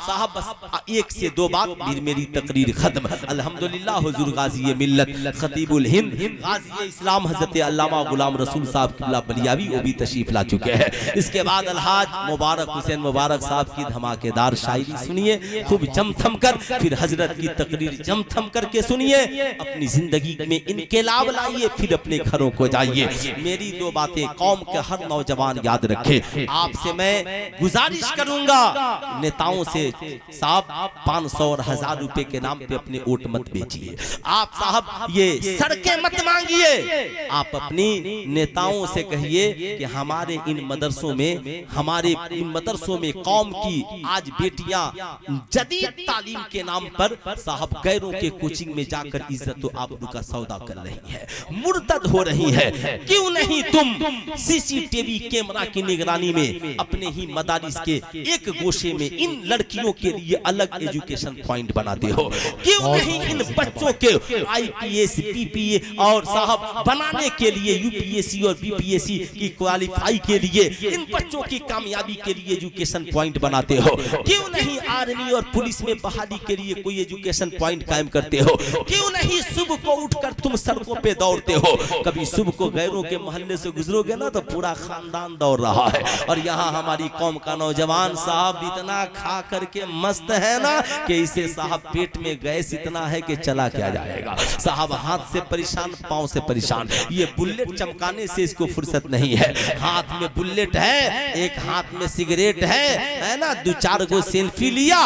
Speaker 1: साहब बस 1 से 2 बात, फिर मेरी तकरीर खत्म। अल्हम्दुलिल्लाह हुजूर गाज़ी मिल्लत खतीबुल हिंद गाज़ी इस्लाम हज़रत अल्लामा गुलाम रसूल साहब किबला बलियावी वो भी तशरीफ ला चुके हैं। इसके बाद अलहाज मुबारक हुसैन मुबारक साहब की धमाकेदार शायरी सुनिए, खूब जम थम कर, फिर हजरत की तकरीर जम थम करके सुनिए, अपनी जिंदगी में इनकलाब लाइए, फिर अपने घरों को जाइए। मेरी 2 बातें कौम के हर नौजवान याद रखे। आपसे मैं गुजारिश करूंगा नेताओं से साहब 500 और 1000 रुपए के नाम पे अपने वोट मत बेचिए। आप साहब ये सड़कें मत मांगिए। आप अपनी नेताओं से कहिए कि हमारे इन मदरसों में कौम की आज बेटियां जदीद तालीम के नाम पर साहब गैरों के कोचिंग में जाकर इज्जत और आबरू का सौदा कर रही है, मुर्तद हो रही है। क्यों नहीं तुम सीसीटीवी कैमरा की निगरानी में अपने ही मदारिस के एक गोशे में इन लड़कियों के लिए अलग एजुकेशन पॉइंट बनाते हो? क्यों नहीं इन बच्चों के आईपीएस पीपीए और साहब बनाने के लिए यूपीएससी और बीपीएससी की क्वालिफाई के लिए इन बच्चों की कामयाबी के लिए एजुकेशन पॉइंट बनाते हो? क्यों नहीं आर्मी और पुलिस में बहाली के लिए कोई एजुकेशन पॉइंट कायम करते हो? क्यों नहीं सुबह को उठकर तुम सड़कों पे दौड़ते हो? कभी सुबह को गैरों के मोहल्ले से गुजरोगे ना तो पूरा खानदान दौड़ रहा है, और यहाँ हमारी कौम का नौजवान साहब इतना खा करके मस्त है ना कि इसे साहब पेट में गैस इतना है कि चला क्या जाएगा। साहब हाथ से परेशान, पांव से परेशान, ये बुलेट चमकाने से इसको फुर्सत नहीं है। हाथ में बुलेट है, एक हाथ में सिगरेट है ना, 2-4 गो सेल्फी लिया,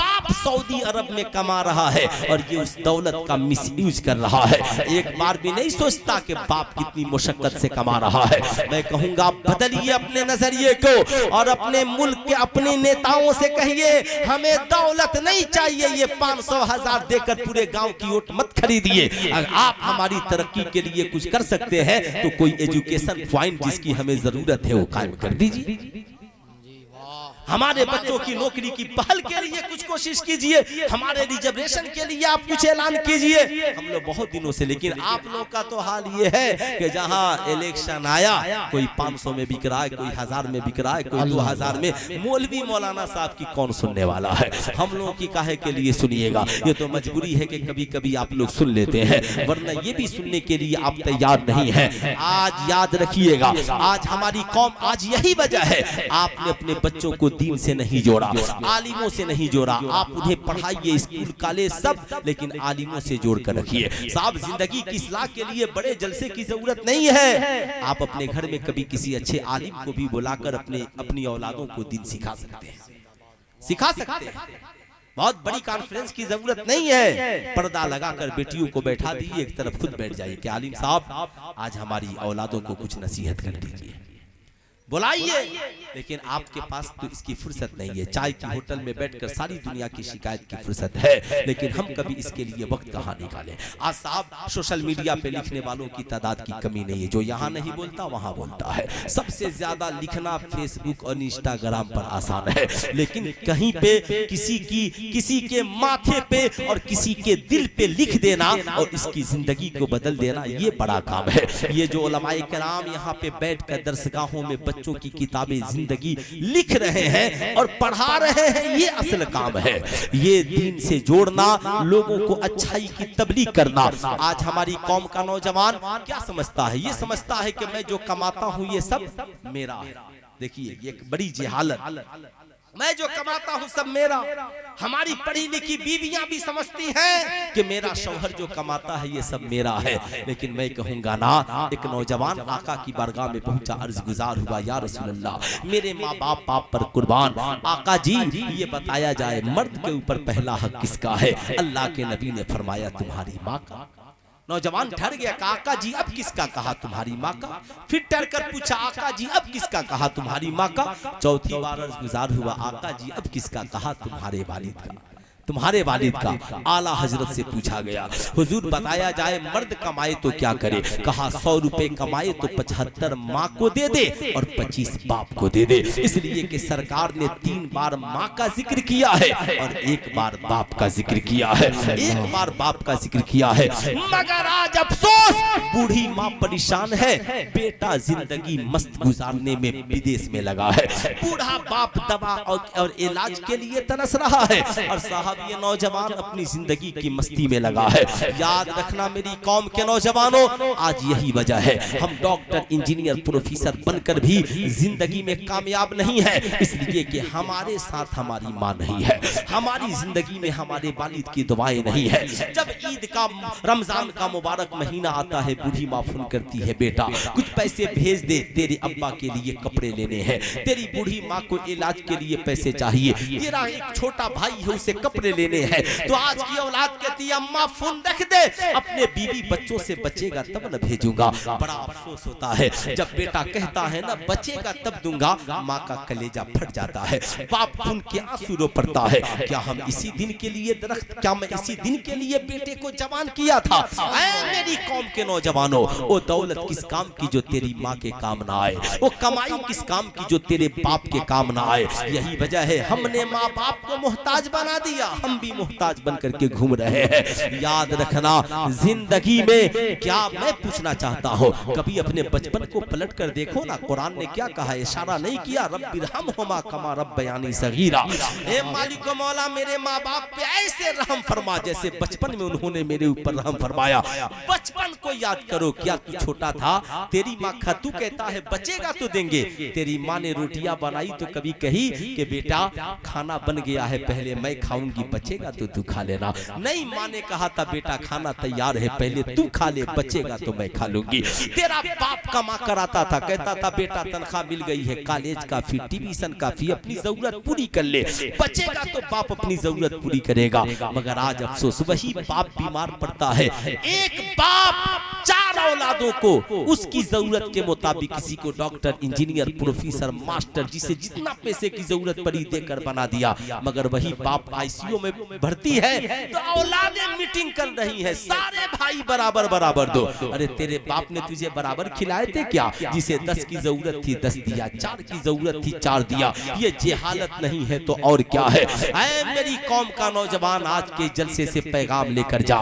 Speaker 1: बाप सऊदी अरब में कमा रहा है और ये उस दौलत का मिसयूज कर रहा है। एक बार भी नहीं सोचता कि बाप कितनी मुशक्कत से कमा रहा है। मैं कहूंगा बदलिए अपने नजरिए को और अपने मुल्क के अपने नेताओं से कहिए हमें दौलत नहीं चाहिए, ये 500,000 देकर पूरे गांव की वोट मत खरीदिए। अगर आप हमारी तरक्की के लिए कुछ कर सकते हैं तो कोई एजुकेशन पॉइंट जिसकी हमें जरूरत है वो कायम कर दीजिए। हमारे बच्चों की नौकरी की पहल के लिए कुछ कोशिश कीजिए, हमारे रिजर्वेशन के लिए आप कुछ ऐलान कीजिए। हम लोग बहुत दिनों से, लेकिन आप लोग का तो हाल ये है कि जहां इलेक्शन आया कोई 500 में बिक रहा है, कोई 1000 में बिक रहा है, कोई 2000 में। मौलवी मौलाना साहब की कौन सुनने वाला है? हम लोगों की काहे के लिए सुनिएगा? ये तो मजबूरी है कि कभी कभी आप लोग सुन लेते हैं, वरना ये भी सुनने के लिए आप तैयार नहीं है। आज याद रखिएगा, आज हमारी कौम, आज यही वजह है आपने अपने बच्चों को दीन से नहीं जोड़ा, आलिमों से नहीं जोड़ा। आप उन्हें पढ़ाइए स्कूल कॉलेज सब, लेकिन आलिमों से जोड़ कर रखिए। साहब जिंदगी की इस्लाह के लिए बड़े जलसे की जरूरत नहीं है। आप अपने घर में कभी किसी अच्छे आलिम को भी बुलाकर अपनी औलादों को दीन सिखा सकते हैं, सिखा सकते हैं। बहुत बड़ी कॉन्फ्रेंस की जरूरत नहीं है। पर्दा लगाकर बेटियों को बैठा दीजिए, एक तरफ खुद बैठ जाइए कि आलिम साहब आज हमारी औलादों को कुछ नसीहत कर दीजिए, बुलाइए। लेकिन आपके पास तो इसकी फुर्सत नहीं है। चाय की होटल में बैठकर सारी दुनिया की शिकायत की फुर्सत है, लेकिन हम कभी इसके लिए वक्त कहाँ निकालें। आज साहब सोशल मीडिया पे लिखने वालों की तादाद की कमी नहीं है, जो यहाँ नहीं बोलता वहाँ बोलता है। सबसे ज्यादा लिखना फेसबुक और इंस्टाग्राम पर आसान है, लेकिन कहीं पे किसी के माथे पे और किसी के दिल पे लिख देना और इसकी जिंदगी को बदल देना, ये बड़ा काम है। ये जो उलमाए किराम यहाँ पे बैठकर दरसगाहों में बच्चों की किताबें जिंदगी लिख रहे हैं और पढ़ा रहे हैं, ये असल काम है। ये दीन से जोड़ना, लोगों को अच्छाई की तबलीग करना। आज हमारी कौम का नौजवान क्या समझता है? ये समझता है कि मैं जो कमाता हूं ये सब मेरा है। देखिए ये बड़ी जहालत, मैं जो कमाता हूं सब मेरा। हमारी पढ़ी लिखी बीवियां भी समझती हैं कि मेरा शौहर जो कमाता है ये सब मेरा है। लेकिन मैं कहूंगा ना, एक नौजवान आका की बारगाह में पहुंचा, अर्ज गुजार हुआ, या रसूल अल्लाह मेरे माँ बाप पर कुर्बान, आका जी ये बताया जाए मर्द के ऊपर पहला हक किसका है? अल्लाह के नबी ने फरमाया तुम्हारी माँ का। नौजवान ठहर गया, आका जी अब किसका कहा? तुम्हारी माँ का। फिर ठहर कर पूछा, आका जी अब किसका कहा? तुम्हारी माँ का। चौथी बार अर्ज गुजार हुआ, आका जी अब किसका कहा? तुम्हारे वालिद का, तुम्हारे वालिद का। आला हजरत से पूछा गया, हुजूर बताया जाए मर्द कमाए तो क्या करे? कहा 100 रुपए कमाए तो 75 माँ को दे दे और 25 बाप को दे दे। इसलिए कि सरकार ने 3 बार माँ का जिक्र किया है और 1 बार बाप का जिक्र किया है, 1 बार बाप का जिक्र किया है। मगर आज अफसोस, बूढ़ी माँ परेशान है, बेटा जिंदगी मस्त गुजारने में विदेश में लगा है। बूढ़ा बाप दवा और इलाज के लिए तरस रहा है और साहब ये नौजवान अपनी जिंदगी की मस्ती में लगा है। याद रखना मेरी कौम के नौजवानों, आज यही वजह है हम डॉक्टर, इंजीनियर, प्रोफेसर बनकर भी जिंदगी में कामयाब नहीं है, इसलिए कि हमारे साथ हमारी माँ नहीं है, हमारी जिंदगी में हमारे वालिद की दुआएं नहीं है। जब ईद का, रमजान का मुबारक महीना आता है, बूढ़ी माँ फोन करती है, बेटा कुछ पैसे भेज दे, तेरे अब्बा के लिए कपड़े लेने हैं, तेरी बूढ़ी माँ को इलाज के लिए पैसे चाहिए, तेरा एक छोटा भाई है उसे कपड़े लेने हैं। तो आज की औलाद कहती है, अम्मा फोन रख दे, अपने बीवी बच्चों से बचेगा तब न भेजूंगा। बड़ा अफसोस होता है जब बेटा कहता है ना बचेगा तब दूंगा, माँ का कलेजा फट जाता है, बाप खून के आंसू रो पड़ता है। क्या हम इसी दिन के लिए दरख्त, क्या मैं इसी दिन के लिए बेटे को जवान किया था? ऐ मेरी कौम के नौजवानों, वो दौलत किस काम की जो तेरी माँ के काम ना आए, वो कमाई किस काम की जो तेरे बाप के काम ना आए। यही वजह है हमने माँ बाप को मोहताज बना दिया, हम भी मोहताज बन करके घूम रहे हैं। याद रखना जिंदगी में, क्या मैं पूछना चाहता हूँ, कभी अपने बचपन को पलट कर देखो ना, कुरान ने क्या कहा? इशारा नहीं किया, रब्बिरहमहुमा कमा रब्बयानी सगीरा, ए मालिक मौला मेरे माँ बाप पे ऐसे रहम फरमा जैसे बचपन में उन्होंने मेरे ऊपर रहम फरमाया। बचपन को याद करो, क्या तू छोटा था? तेरी माँ खा, तू कहता है बचेगा तो देंगे, तेरी माँ ने रोटियां बनाई तो कभी कही कि बेटा खाना बन गया है, पहले मैं खाऊंगी खाऊंगी, बचेगा तो तू खा लेना। नहीं, माँ ने कहा था बेटा खाना तैयार है, पहले तू खा ले, बचेगा तो मैं खा लूंगी। तेरा बाप कमा कर आता था, कहता था बेटा तनख्वाह मिल गई है, कॉलेज का फी, ट्यूशन का फी, अपनी जरूरत पूरी कर ले, बचेगा तो बाप अपनी जरूरत पूरी करेगा। मगर आज अफसोस, वही बाप बीमार पड़ता है। एक बाप 4 औलादों को उसकी जरूरत के मुताबिक, किसी को डॉक्टर, इंजीनियर, प्रोफेसर, मास्टर, जिसे जितना पैसे की जरूरत पड़ी देकर बना दिया। मगर वही बाप आईसीयू में भर्ती है तो औलादें मीटिंग कर रही है, सारे भाई बराबर बराबर दो। अरे तेरे बाप ने तुझे बराबर खिलाए थे क्या? जिसे 10 की जरूरत थी 10 दिया, 4 की जरूरत थी 4 दिया। ये जेहालत नहीं है तो और क्या है? ऐ मेरी कौम का नौजवान, आज के जलसे से पैगाम लेकर जा।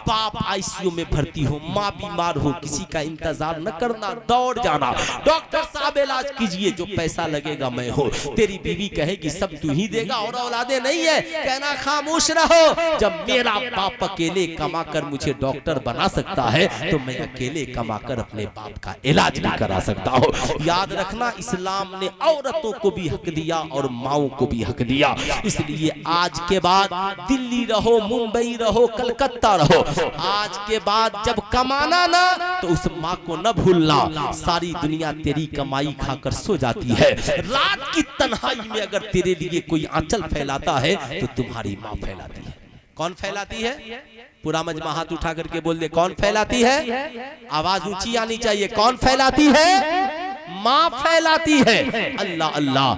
Speaker 1: बाप आईसीयू में भर्ती हो, माँ बीमार हो, किसी का इंतजार न करना, दौड़ जाना, डॉक्टर साहब इलाज कीजिए, जो पैसा लगेगा मैं हो। तेरी बीवी कहेगी सब तू ही देगा और औलादे नहीं है, कहना खामोश रहो। जब मेरा बाप अकेले कमाकर मुझे डॉक्टर बना सकता है तो मैं अकेले कमाकर अपने बाप का इलाज भी करा सकता हूँ। याद रखना, इस्लाम ने औरतों को भी हक दिया और माओं को भी हक दिया। इसलिए आज के बाद दिल्ली रहो, मुंबई रहो, कलकत्ता रहो, आज के बाद जब कमाना ना तो उस माँ को न भूलना। सारी दुनिया तेरी कमाई खाकर सो जाती है, रात की तन्हाई में अगर तेरे लिए कोई आंचल फैलाता है तो तुम्हारी माँ फैलाती है। कौन फैलाती है? पूरा मजमा हाथ उठा करके बोल दे, कौन फैलाती है? आवाज ऊंची आनी चाहिए। कौन फैलाती है? माँ फैलाती है। अल्लाह अल्लाह,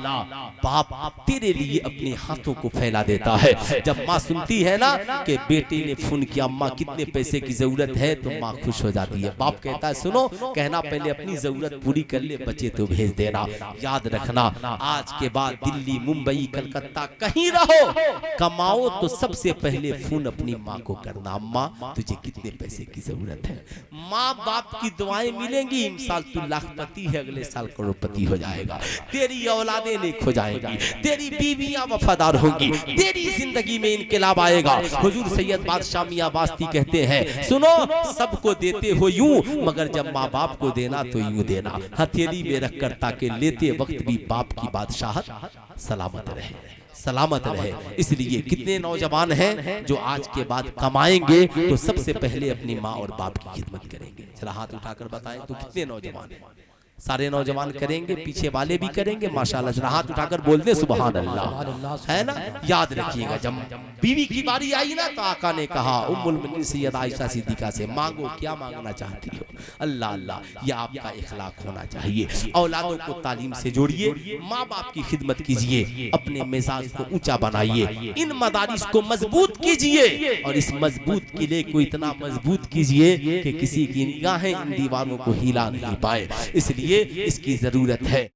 Speaker 1: बाप तेरे लिए अपने हाथों को फैला देता है। जब माँ सुनती है ना कि बेटे ने फोन किया, अम्मा कितने पैसे की जरूरत है, तो माँ खुश हो जाती है। बाप कहता है सुनो, कहना पहले अपनी जरूरत पूरी कर ले, बचे तो भेज देना। याद रखना, आज के बाद दिल्ली, मुंबई, कलकत्ता कहीं रहो, कमाओ तो सबसे पहले फोन अपनी माँ को करना, अम्मा तुझे कितने पैसे की जरूरत है। माँ बाप की दुआएं मिलेंगी। इस साल तू लाखपति है, अगले साल करोड़पति हो जाएगा। तेरी औलादें नेक हो जाएंगी, तेरी बीवियां वफादार होंगी, तेरी जिंदगी में इनकलाब आएगा। हुजूर सैयद बादशाह मियां वास्ती कहते हैं, सुनो सबको देते हो यूं, मगर जब माँ बाप को देना तो यूं देना, हथेली में रखकर, ताकि लेते वक्त भी बाप की बादशाहत सलामत रहे, सलामत रहे। इसलिए कितने नौजवान हैं जो आज के बाद कमाएंगे तो सबसे पहले अपनी माँ और बाप की खिदमत करेंगे? जरा हाथ उठाकर बताएं तो कितने नौजवान हैं? सारे नौजवान करेंगे, पीछे वाले भी करेंगे माशाल्लाह। जरा हाथ उठाकर बोल दे सुभान अल्लाह, है ना? याद रखिएगा, जब बीवी की बारी आई ना तो आका ने कहा उम्मुल मोमिनीन सैयदा आयशा सिद्दीका से, मांगो क्या मांगना चाहती हो। अल्लाह अल्लाह, यह आपका इखलाक होना चाहिए। औलादों को तालीम से जोड़िए, माँ बाप की खिदमत कीजिए, अपने मिजाज को ऊंचा बनाइए, इन मदारिस को मजबूत कीजिए, और इस मजबूत किले को इतना मजबूत कीजिए कि किसी की निगाहें इन दीवारों को हिला नहीं पाए। इसलिए इसकी जरूरत है।